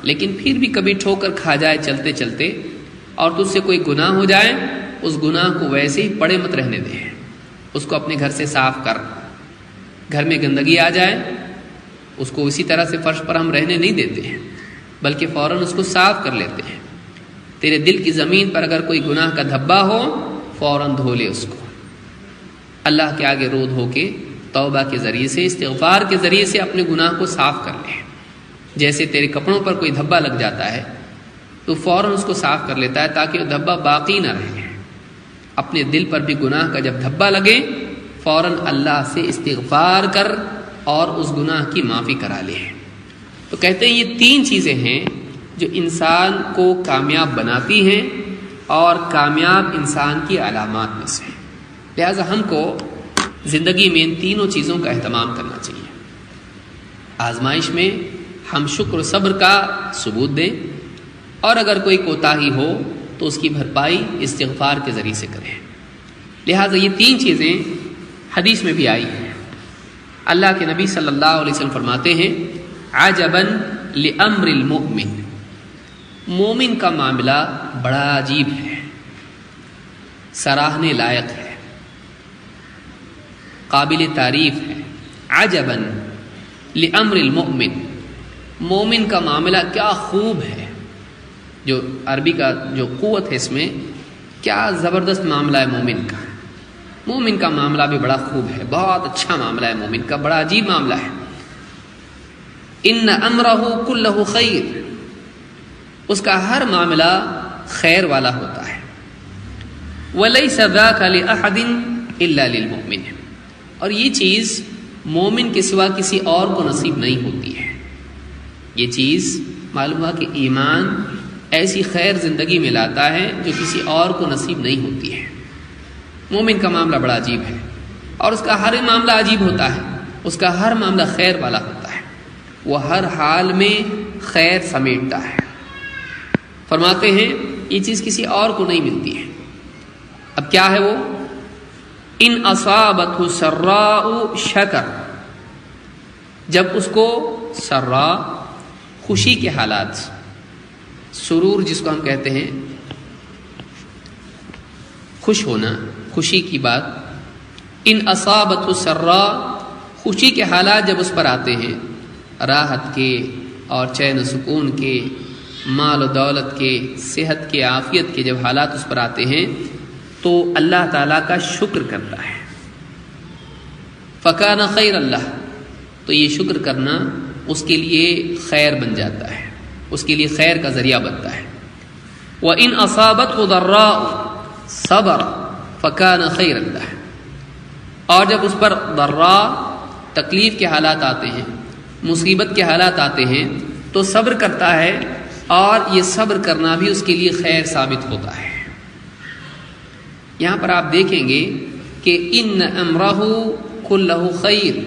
لیکن پھر بھی کبھی ٹھوکر کھا جائے چلتے چلتے اور تجھ سے کوئی گناہ ہو جائے، اس گناہ کو ویسے ہی پڑے مت رہنے دے، اس کو اپنے گھر سے صاف کر۔ گھر میں گندگی آ جائے اس کو اسی طرح سے فرش پر ہم رہنے نہیں دیتے ہیں، بلکہ فوراً اس کو صاف کر لیتے ہیں۔ تیرے دل کی زمین پر اگر کوئی گناہ کا دھبا ہو فوراً دھو لے اس کو، اللہ کے آگے رو دھو کے توبہ کے ذریعے سے، استغفار کے ذریعے سے اپنے گناہ کو صاف کر لے۔ جیسے تیرے کپڑوں پر کوئی دھبا لگ جاتا ہے تو فوراً اس کو صاف کر لیتا ہے تاکہ وہ دھبا باقی نہ رہے۔ اپنے دل پر بھی گناہ کا جب دھبا لگے فوراً اللہ سے استغفار کر اور اس گناہ کی معافی کرا لے۔ تو کہتے ہیں یہ 3 چیزیں ہیں جو انسان کو کامیاب بناتی ہیں اور کامیاب انسان کی علامات میں سے۔ لہذا ہم کو زندگی میں ان تینوں چیزوں کا اہتمام کرنا چاہیے۔ آزمائش میں ہم شکر و صبر کا ثبوت دیں، اور اگر کوئی کوتاہی ہو تو اس کی بھرپائی استغفار کے ذریعے سے کریں۔ لہٰذا یہ 3 چیزیں حدیث میں بھی آئی ہیں۔ اللہ کے نبی صلی اللہ علیہ وسلم فرماتے ہیں عجباً لامر المؤمن، مومن کا معاملہ بڑا عجیب ہے، سراہنے لائق ہے، قابل تعریف ہے۔ عجباً لامر المؤمن، مومن کا معاملہ کیا خوب ہے۔ جو عربی کا جو قوت ہے اس میں، کیا زبردست معاملہ ہے مومن کا۔ مومن کا معاملہ بھی بڑا خوب ہے، بہت اچھا معاملہ ہے مومن کا، بڑا عجیب معاملہ ہے۔ ان امرہ کلہ خیر، اس کا ہر معاملہ خیر والا ہوتا ہے۔ ولیس ذاک لأحد الا للمؤمن، اور یہ چیز مومن کے سوا کسی اور کو نصیب نہیں ہوتی ہے۔ یہ چیز معلوم ہوا کہ ایمان ایسی خیر زندگی میں لاتا ہے جو کسی اور کو نصیب نہیں ہوتی ہے۔ مومن کا معاملہ بڑا عجیب ہے، اور اس کا ہر معاملہ عجیب ہوتا ہے، اس کا ہر معاملہ خیر والا ہوتا ہے، وہ ہر حال میں خیر سمیٹتا ہے۔ فرماتے ہیں یہ چیز کسی اور کو نہیں ملتی ہے۔ اب کیا ہے وہ؟ ان اصابتہ سراء شکر، جب اس کو سراء خوشی کے حالات، سرور جس کو ہم کہتے ہیں خوش ہونا، خوشی کی بات، ان اصابتہ سراء، خوشی کے حالات جب اس پر آتے ہیں، راحت کے اور چین و سکون کے، مال و دولت کے، صحت کے، عافیت کے جب حالات اس پر آتے ہیں تو اللہ تعالیٰ کا شکر کرتا ہے۔ فکان خیر اللہ، تو یہ شکر کرنا اس کے لیے خیر بن جاتا ہے، اس کے لیے خیر کا ذریعہ بنتا ہے۔ وَإِنْ أَصَابَتْهُ ضَرَّاءُ صَبَرَ فَكَانَ خَيْرًا لَهُ، اور جب اس پر ضراء تکلیف کے حالات آتے ہیں، مصیبت کے حالات آتے ہیں تو صبر کرتا ہے، اور یہ صبر کرنا بھی اس کے لیے خیر ثابت ہوتا ہے۔ یہاں پر آپ دیکھیں گے کہ ان امرہ کلہ خیر،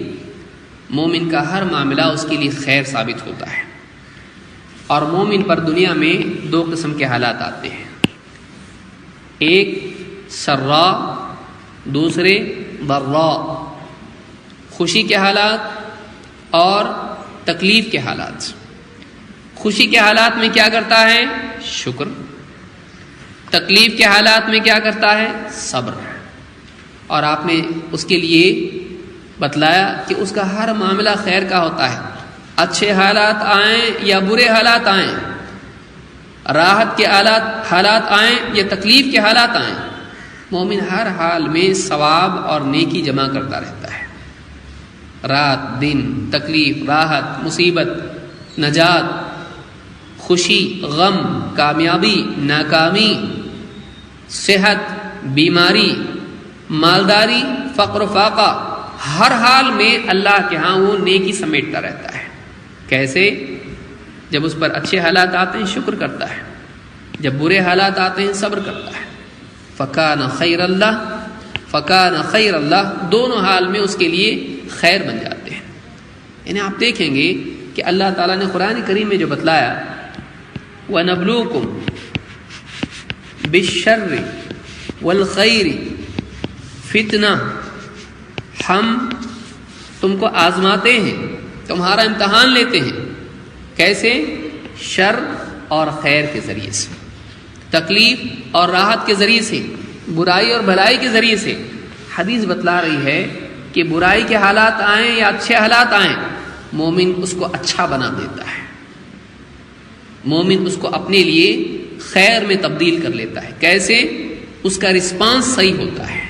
مومن کا ہر معاملہ اس کے لیے خیر ثابت ہوتا ہے۔ اور مومن پر دنیا میں 2 قسم کے حالات آتے ہیں، ایک سراء، دوسرے ضراء، خوشی کے حالات اور تکلیف کے حالات۔ خوشی کے حالات میں کیا کرتا ہے؟ شکر۔ تکلیف کے حالات میں کیا کرتا ہے؟ صبر۔ اور آپ نے اس کے لیے بتلایا کہ اس کا ہر معاملہ خیر کا ہوتا ہے، اچھے حالات آئیں یا برے حالات آئیں، راحت کے حالات آئیں یا تکلیف کے حالات آئیں، مومن ہر حال میں ثواب اور نیکی جمع کرتا رہتا ہے۔ رات دن، تکلیف، راحت، مصیبت، نجات، خوشی، غم، کامیابی، ناکامی، صحت، بیماری، مالداری، فقر و فاقہ، ہر حال میں اللہ کے ہاں وہ نیکی سمیٹتا رہتا ہے۔ کیسے؟ جب اس پر اچھے حالات آتے ہیں شکر کرتا ہے، جب برے حالات آتے ہیں صبر کرتا ہے۔ فکان خیر اللہ، فکان خیر اللہ، دونوں حال میں اس کے لیے خیر بن جاتے ہیں۔ یعنی آپ دیکھیں گے کہ اللہ تعالیٰ نے قرآن کریم میں جو بتلایا وَنَبْلُوكُمْ بِالشَّرِّ وَالْخَيْرِ فِتْنَةً، ہم تم کو آزماتے ہیں، تمہارا امتحان لیتے ہیں۔ کیسے؟ شر اور خیر کے ذریعے سے، تکلیف اور راحت کے ذریعے سے، برائی اور بھلائی کے ذریعے سے۔ حدیث بتلا رہی ہے کہ برائی کے حالات آئیں یا اچھے حالات آئیں، مومن اس کو اچھا بنا دیتا ہے۔ مومن اس کو اپنے لیے خیر میں تبدیل کر لیتا ہے. کیسے؟ اس کا رسپانس صحیح ہوتا ہے.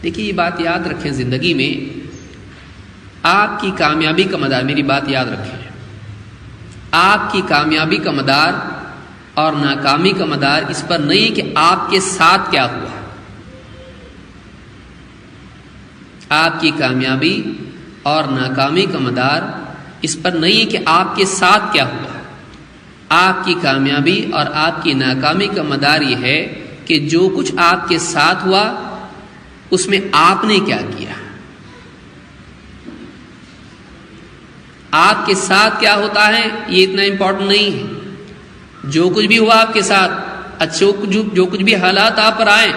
دیکھیے یہ بات یاد رکھیں، زندگی میں آپ کی کامیابی کا مدار، میری بات یاد رکھیں، آپ کی کامیابی کا مدار اور ناکامی کا مدار اس پر نہیں کہ آپ کے ساتھ کیا ہوا. آپ کی کامیابی اور ناکامی کا مدار اس پر نہیں کہ آپ کے ساتھ کیا ہوا. آپ کی کامیابی اور آپ کی ناکامی کا مدار یہ ہے کہ جو کچھ آپ کے ساتھ ہوا اس میں آپ نے کیا کیا. آپ کے ساتھ کیا ہوتا ہے یہ اتنا امپورٹنٹ نہیں ہے. جو کچھ بھی ہوا آپ کے ساتھ، جو کچھ بھی حالات آپ پر آئے،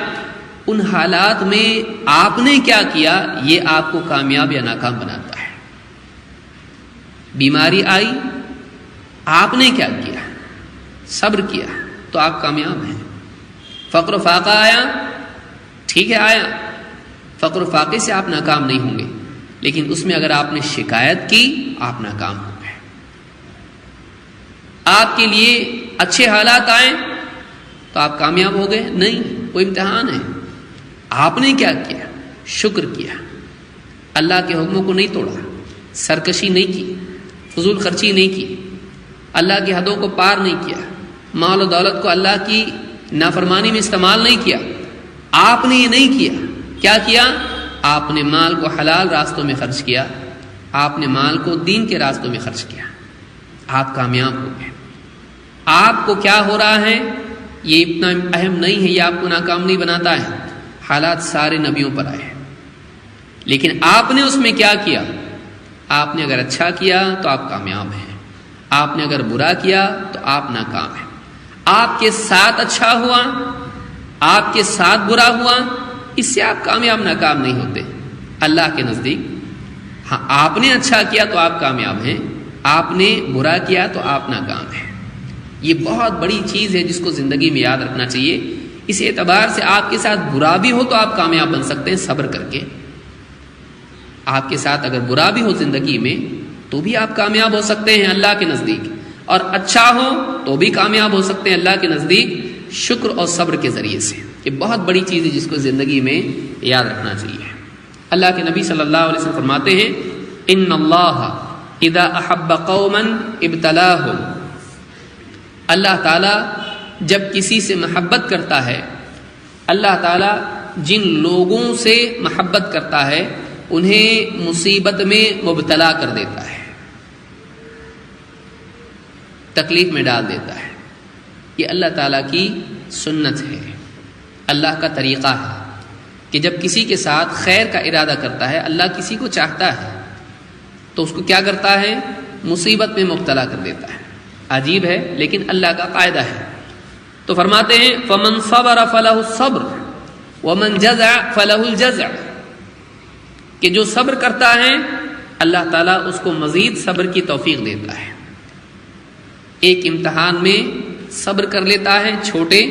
ان حالات میں آپ نے کیا کیا یہ آپ کو کامیاب یا ناکام بناتا ہے. بیماری آئی، آپ نے کیا کیا؟ صبر کیا تو آپ کامیاب ہیں. فقر و فاقہ آیا، ٹھیک ہے آیا، فقر و فاقے سے آپ ناکام نہیں ہوں گے، لیکن اس میں اگر آپ نے شکایت کی آپ ناکام ہوں گے. آپ کے لیے اچھے حالات آئیں تو آپ کامیاب ہو گئے؟ نہیں، وہ امتحان ہے. آپ نے کیا کیا؟ شکر کیا، اللہ کے حکموں کو نہیں توڑا، سرکشی نہیں کی، فضول خرچی نہیں کی، اللہ کی حدوں کو پار نہیں کیا، مال و دولت کو اللہ کی نافرمانی میں استعمال نہیں کیا. آپ نے یہ نہیں کیا. کیا کیا؟ آپ نے مال کو حلال راستوں میں خرچ کیا، آپ نے مال کو دین کے راستوں میں خرچ کیا، آپ کامیاب ہو گئے. آپ کو کیا ہو رہا ہے یہ اتنا اہم نہیں ہے، یہ آپ کو ناکام نہیں بناتا ہے. حالات سارے نبیوں پر آئے، لیکن آپ نے اس میں کیا کیا؟ آپ نے اگر اچھا کیا تو آپ کامیاب ہیں، آپ نے اگر برا کیا تو آپ ناکام ہیں. آپ کے ساتھ اچھا ہوا، آپ کے ساتھ برا ہوا، اس سے آپ کامیاب ناکام نہیں ہوتے اللہ کے نزدیک. ہاں آپ نے اچھا کیا تو آپ کامیاب ہیں، آپ نے برا کیا تو آپ ناکام ہیں. یہ بہت بڑی چیز ہے جس کو زندگی میں یاد رکھنا چاہیے. اس اعتبار سے آپ کے ساتھ برا بھی ہو تو آپ کامیاب بن سکتے ہیں صبر کر کے. آپ کے ساتھ اگر برا بھی ہو زندگی میں تو بھی آپ کامیاب ہو سکتے ہیں اللہ کے نزدیک، اور اچھا ہو تو بھی کامیاب ہو سکتے ہیں اللہ کے نزدیک شکر اور صبر کے ذریعے سے. یہ بہت بڑی چیز ہے جس کو زندگی میں یاد رکھنا چاہیے. اللہ کے نبی صلی اللہ علیہ وسلم فرماتے ہیں ان اللہ اذا احب قوما ابتلاهم. اللہ تعالی جب کسی سے محبت کرتا ہے، اللہ تعالی جن لوگوں سے محبت کرتا ہے انہیں مصیبت میں مبتلا کر دیتا ہے، تکلیف میں ڈال دیتا ہے. یہ اللہ تعالیٰ کی سنت ہے، اللہ کا طریقہ ہے کہ جب کسی کے ساتھ خیر کا ارادہ کرتا ہے، اللہ کسی کو چاہتا ہے تو اس کو کیا کرتا ہے؟ مصیبت میں مبتلا کر دیتا ہے. عجیب ہے لیکن اللہ کا قاعدہ ہے. تو فرماتے ہیں فمن صبر فلہ الصبر ومن جزع فلہ الجزع، کہ جو صبر کرتا ہے اللہ تعالیٰ اس کو مزید صبر کی توفیق دیتا ہے. ایک امتحان میں صبر کر لیتا ہے چھوٹے،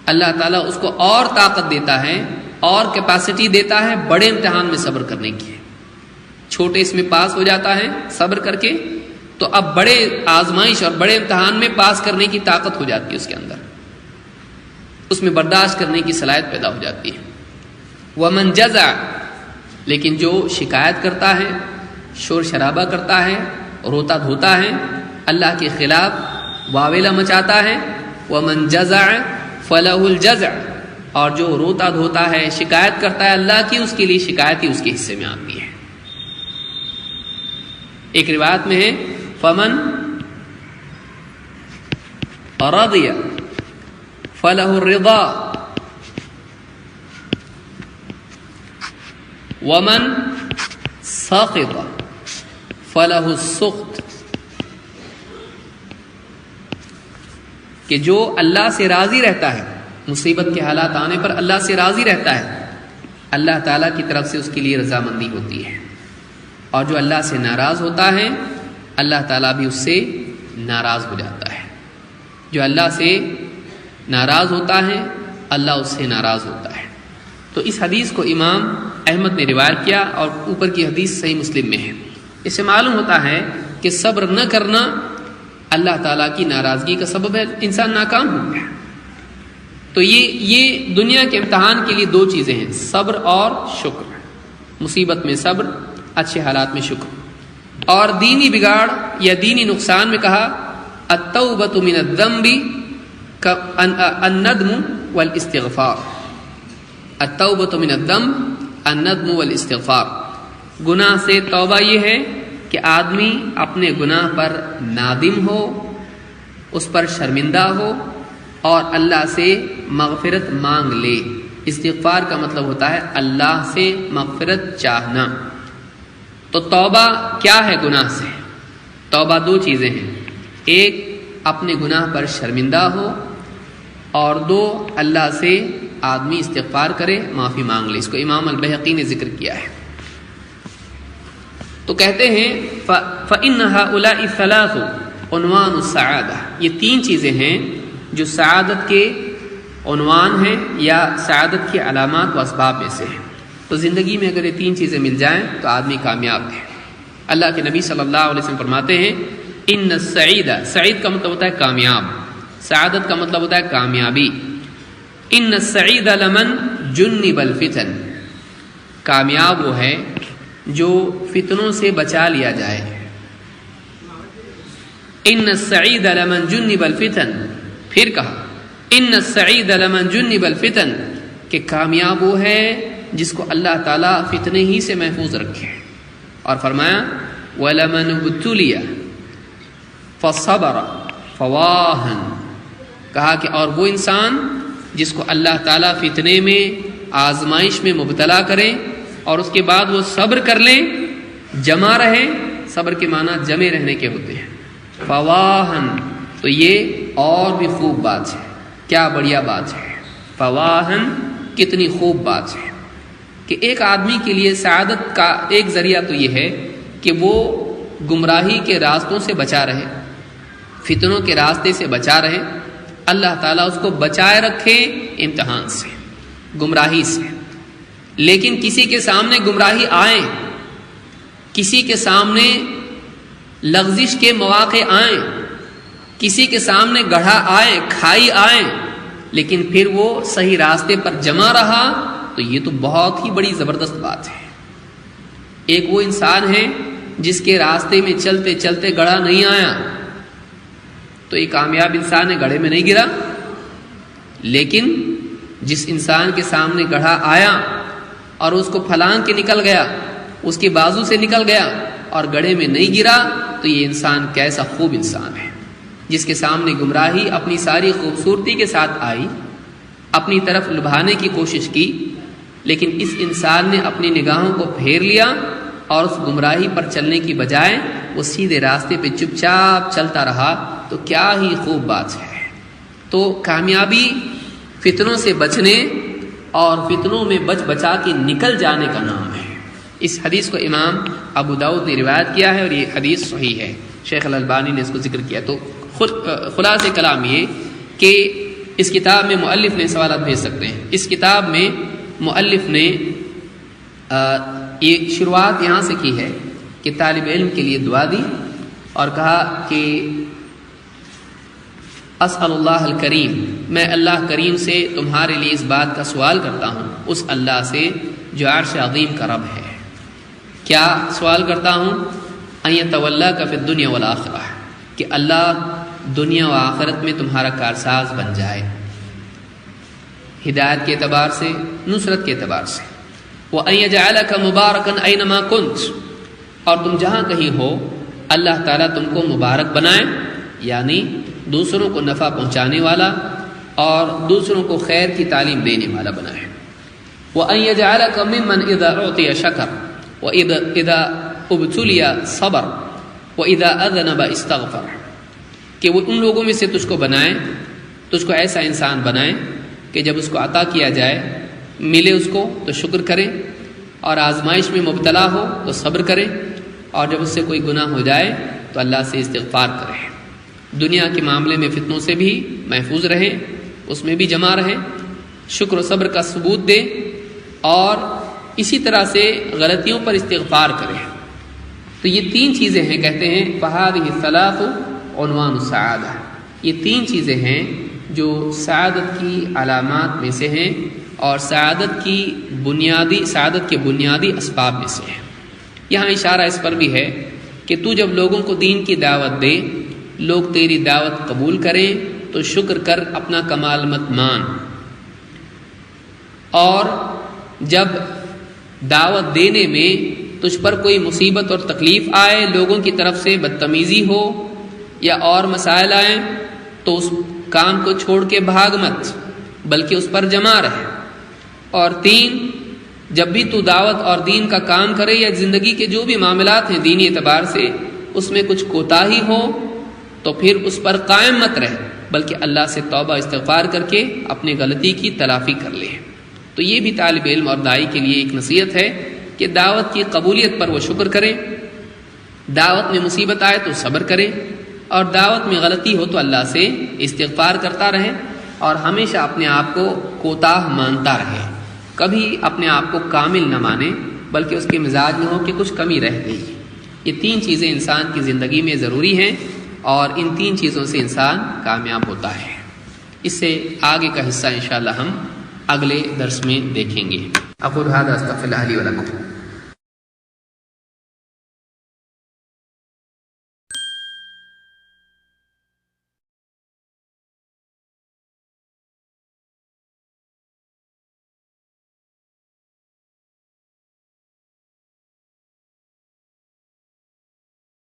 اللہ تعالیٰ اس کو اور طاقت دیتا ہے اور کیپیسٹی دیتا ہے بڑے امتحان میں صبر کرنے کی. چھوٹے اس میں پاس ہو جاتا ہے صبر کر کے، تو اب بڑے آزمائش اور بڑے امتحان میں پاس کرنے کی طاقت ہو جاتی ہے اس کے اندر، اس میں برداشت کرنے کی صلاحیت پیدا ہو جاتی ہے. ومن جزع، لیکن جو شکایت کرتا ہے، شور شرابہ کرتا ہے، روتا دھوتا ہے، اللہ کے خلاف واویلا مچاتا ہے، ومن جزع فلہ الجزع، اور جو روتا دھوتا ہے، شکایت کرتا ہے اللہ کی، اس کے لیے شکایت ہی اس کے حصے میں آتی ہے. ایک روایت میں ہے فمن رضی فلہ الرضا ومن سخط فلہ السخط، کہ جو اللہ سے راضی رہتا ہے، مصیبت کے حالات آنے پر اللہ سے راضی رہتا ہے، اللہ تعالیٰ کی طرف سے اس کے لیے رضامندی ہوتی ہے. اور جو اللہ سے ناراض ہوتا ہے اللہ تعالیٰ بھی اس سے ناراض ہو جاتا ہے. جو اللہ سے ناراض ہوتا ہے اللہ اس سے ناراض ہوتا ہے. تو اس حدیث کو امام احمد نے روایت کیا اور اوپر کی حدیث صحیح مسلم میں ہے. اس سے معلوم ہوتا ہے کہ صبر نہ کرنا اللہ تعالیٰ کی ناراضگی کا سبب ہے، انسان ناکام ہو گیا۔ تو یہ دنیا کے امتحان کے لیے دو چیزیں ہیں، صبر اور شکر۔ مصیبت میں صبر، اچھے حالات میں شکر۔ اور دینی بگاڑ یا دینی نقصان میں کہا التوبۃ من الذنب الندم والاستغفار، التوبۃ من الذنب الندم والاستغفار۔ گناہ سے توبہ یہ ہے کہ آدمی اپنے گناہ پر نادم ہو، اس پر شرمندہ ہو اور اللہ سے مغفرت مانگ لے۔ استغفار کا مطلب ہوتا ہے اللہ سے مغفرت چاہنا۔ تو توبہ کیا ہے گناہ سے؟ توبہ دو چیزیں ہیں، ایک اپنے گناہ پر شرمندہ ہو، اور دو اللہ سے آدمی استغفار کرے، معافی مانگ لے۔ اس کو امام البیہقی نے ذکر کیا ہے۔ تو کہتے ہیں فَإِنَّ هَؤُلَاءِ الثَّلَاثُ عنوان السعادہ، یہ تین چیزیں ہیں جو سعادت کے عنوان ہیں یا سعادت کی علامات و اسباب میں سے ہیں۔ تو زندگی میں اگر یہ تین چیزیں مل جائیں تو آدمی کامیاب ہے۔ اللہ کے نبی صلی اللہ علیہ وسلم فرماتے ہیں ان السعید، سعید کا مطلب ہوتا ہے کامیاب، سعادت کا مطلب ہوتا ہے کامیابی۔ ان السعید لمن جنب الفتن، کامیاب وہ ہے جو فتنوں سے بچا لیا جائے۔ ان السعید لمن جنب الفتن، پھر کہا ان السعید لمن جنب الفتن، کہ کامیاب وہ ہے جس کو اللہ تعالیٰ فتنے ہی سے محفوظ رکھے۔ اور فرمایا وَلَمَنُ ابْتُلِيَ فَصَبَرَ فَوَاهًا، کہا کہ اور وہ انسان جس کو اللہ تعالیٰ فتنے میں، آزمائش میں مبتلا کرے اور اس کے بعد وہ صبر کر لے، جمع رہے، صبر کے معنی جمے رہنے کے ہوتے ہیں، فَوَاهًا، تو یہ اور بھی خوب بات ہے، کیا بڑھیا بات ہے، فَوَاهًا، کتنی خوب بات ہے کہ ایک آدمی کے لیے سعادت کا ایک ذریعہ تو یہ ہے کہ وہ گمراہی کے راستوں سے بچا رہے، فتنوں کے راستے سے بچا رہے، اللہ تعالیٰ اس کو بچائے رکھے امتحان سے، گمراہی سے۔ لیکن کسی کے سامنے گمراہی آئیں، کسی کے سامنے لغزش کے مواقع آئیں، کسی کے سامنے گڑھا آئے، کھائی آئیں، لیکن پھر وہ صحیح راستے پر جمع رہا، تو یہ تو بہت ہی بڑی زبردست بات ہے۔ ایک وہ انسان ہے جس کے راستے میں چلتے چلتے گڑھا نہیں آیا، تو ایک کامیاب انسان ہے، گڑھے میں نہیں گرا۔ لیکن جس انسان کے سامنے گڑھا آیا اور اس کو پھلانگ کے نکل گیا، اس کے بازو سے نکل گیا اور گڑھے میں نہیں گرا، تو یہ انسان کیسا خوب انسان ہے، جس کے سامنے گمراہی اپنی ساری خوبصورتی کے ساتھ آئی، اپنی طرف لبھانے کی کوشش کی، لیکن اس انسان نے اپنی نگاہوں کو پھیر لیا اور اس گمراہی پر چلنے کی بجائے وہ سیدھے راستے پہ چپ چاپ چلتا رہا، تو کیا ہی خوب بات ہے۔ تو کامیابی فتنوں سے بچنے اور فتنوں میں بچا کے نکل جانے کا نام ہے۔ اس حدیث کو امام ابو داؤد نے روایت کیا ہے اور یہ حدیث صحیح ہے، شیخ الالبانی نے اس کو ذکر کیا۔ تو خلاصہ کلام یہ کہ اس کتاب میں مؤلف نے سوالات بھیج سکتے ہیں۔ اس کتاب میں مؤلف نے یہ شروعات یہاں سے کی ہے کہ طالب علم کے لیے دعا دی اور کہا کہ اسأل اللہ الکریم، میں اللہ کریم سے تمہارے لیے اس بات کا سوال کرتا ہوں، اس اللہ سے جو عرش عظیم کا رب ہے۔ کیا سوال کرتا ہوں؟ ان یتولاک فی الدنیا والآخرہ، کہ اللہ دنیا و آخرت میں تمہارا کارساز بن جائے، ہدایت کے اعتبار سے، نصرت کے اعتبار سے۔ وَأَن يَجْعَلَكَ مُبَارَكًا أَيْنَمَا كُنْتَ، اور تم جہاں کہیں ہو اللہ تعالیٰ تم کو مبارک بنائے، یعنی دوسروں کو نفع پہنچانے والا اور دوسروں کو خیر کی تعلیم دینے والا بنائے۔ وَأَن يَجْعَلَكَ مِمَّنْ إِذَا أُعْطِيَ شَكَرَ وَإِذَا ابْتُلِيَ صَبَرَ وَإِذَا أَذْنَبَ اسْتَغْفَرَ، کہ وہ ان لوگوں میں سے تجھ کو بنائے، تجھ کو ایسا انسان بنائے کہ جب اس کو عطا کیا جائے، ملے اس کو تو شکر کرے، اور آزمائش میں مبتلا ہو تو صبر کرے، اور جب اس سے کوئی گناہ ہو جائے تو اللہ سے استغفار کرے۔ دنیا کے معاملے میں فتنوں سے بھی محفوظ رہے، اس میں بھی جمع رہے، شکر و صبر کا ثبوت دے، اور اسی طرح سے غلطیوں پر استغفار کرے۔ تو یہ تین چیزیں ہیں، کہتے ہیں فَهَذِهِ الثَّلَاثُ عنوان السعادہ۔ یہ 3 چیزیں ہیں جو سعادت کی علامات میں سے ہیں اور سعادت کے بنیادی اسباب میں سے ہیں۔ یہاں اشارہ اس پر بھی ہے کہ تو جب لوگوں کو دین کی دعوت دے، لوگ تیری دعوت قبول کریں تو شکر کر، اپنا کمال مت مان، اور جب دعوت دینے میں تجھ پر کوئی مصیبت اور تکلیف آئے، لوگوں کی طرف سے بدتمیزی ہو یا اور مسائل آئیں، تو اس کام کو چھوڑ کے بھاگ مت، بلکہ اس پر جمع رہے۔ اور 3، جب بھی تو دعوت اور دین کا کام کرے یا زندگی کے جو بھی معاملات ہیں دینی اعتبار سے، اس میں کچھ کوتاہی ہو تو پھر اس پر قائم مت رہ، بلکہ اللہ سے توبہ استغفار کر کے اپنی غلطی کی تلافی کر لے۔ تو یہ بھی طالب علم اور داعی کے لیے ایک نصیحت ہے کہ دعوت کی قبولیت پر وہ شکر کریں، دعوت میں مصیبت آئے تو صبر کریں، اور دعوت میں غلطی ہو تو اللہ سے استغفار کرتا رہے، اور ہمیشہ اپنے آپ کو کوتاہ مانتا رہے، کبھی اپنے آپ کو کامل نہ مانے، بلکہ اس کے مزاج میں ہو کہ کچھ کمی رہ گئی۔ یہ 3 چیزیں انسان کی زندگی میں ضروری ہیں، اور ان 3 چیزوں سے انسان کامیاب ہوتا ہے۔ اس سے آگے کا حصہ انشاءاللہ ہم اگلے درس میں دیکھیں گے۔ اقول ھذا استغفر اللہ لی و لکم۔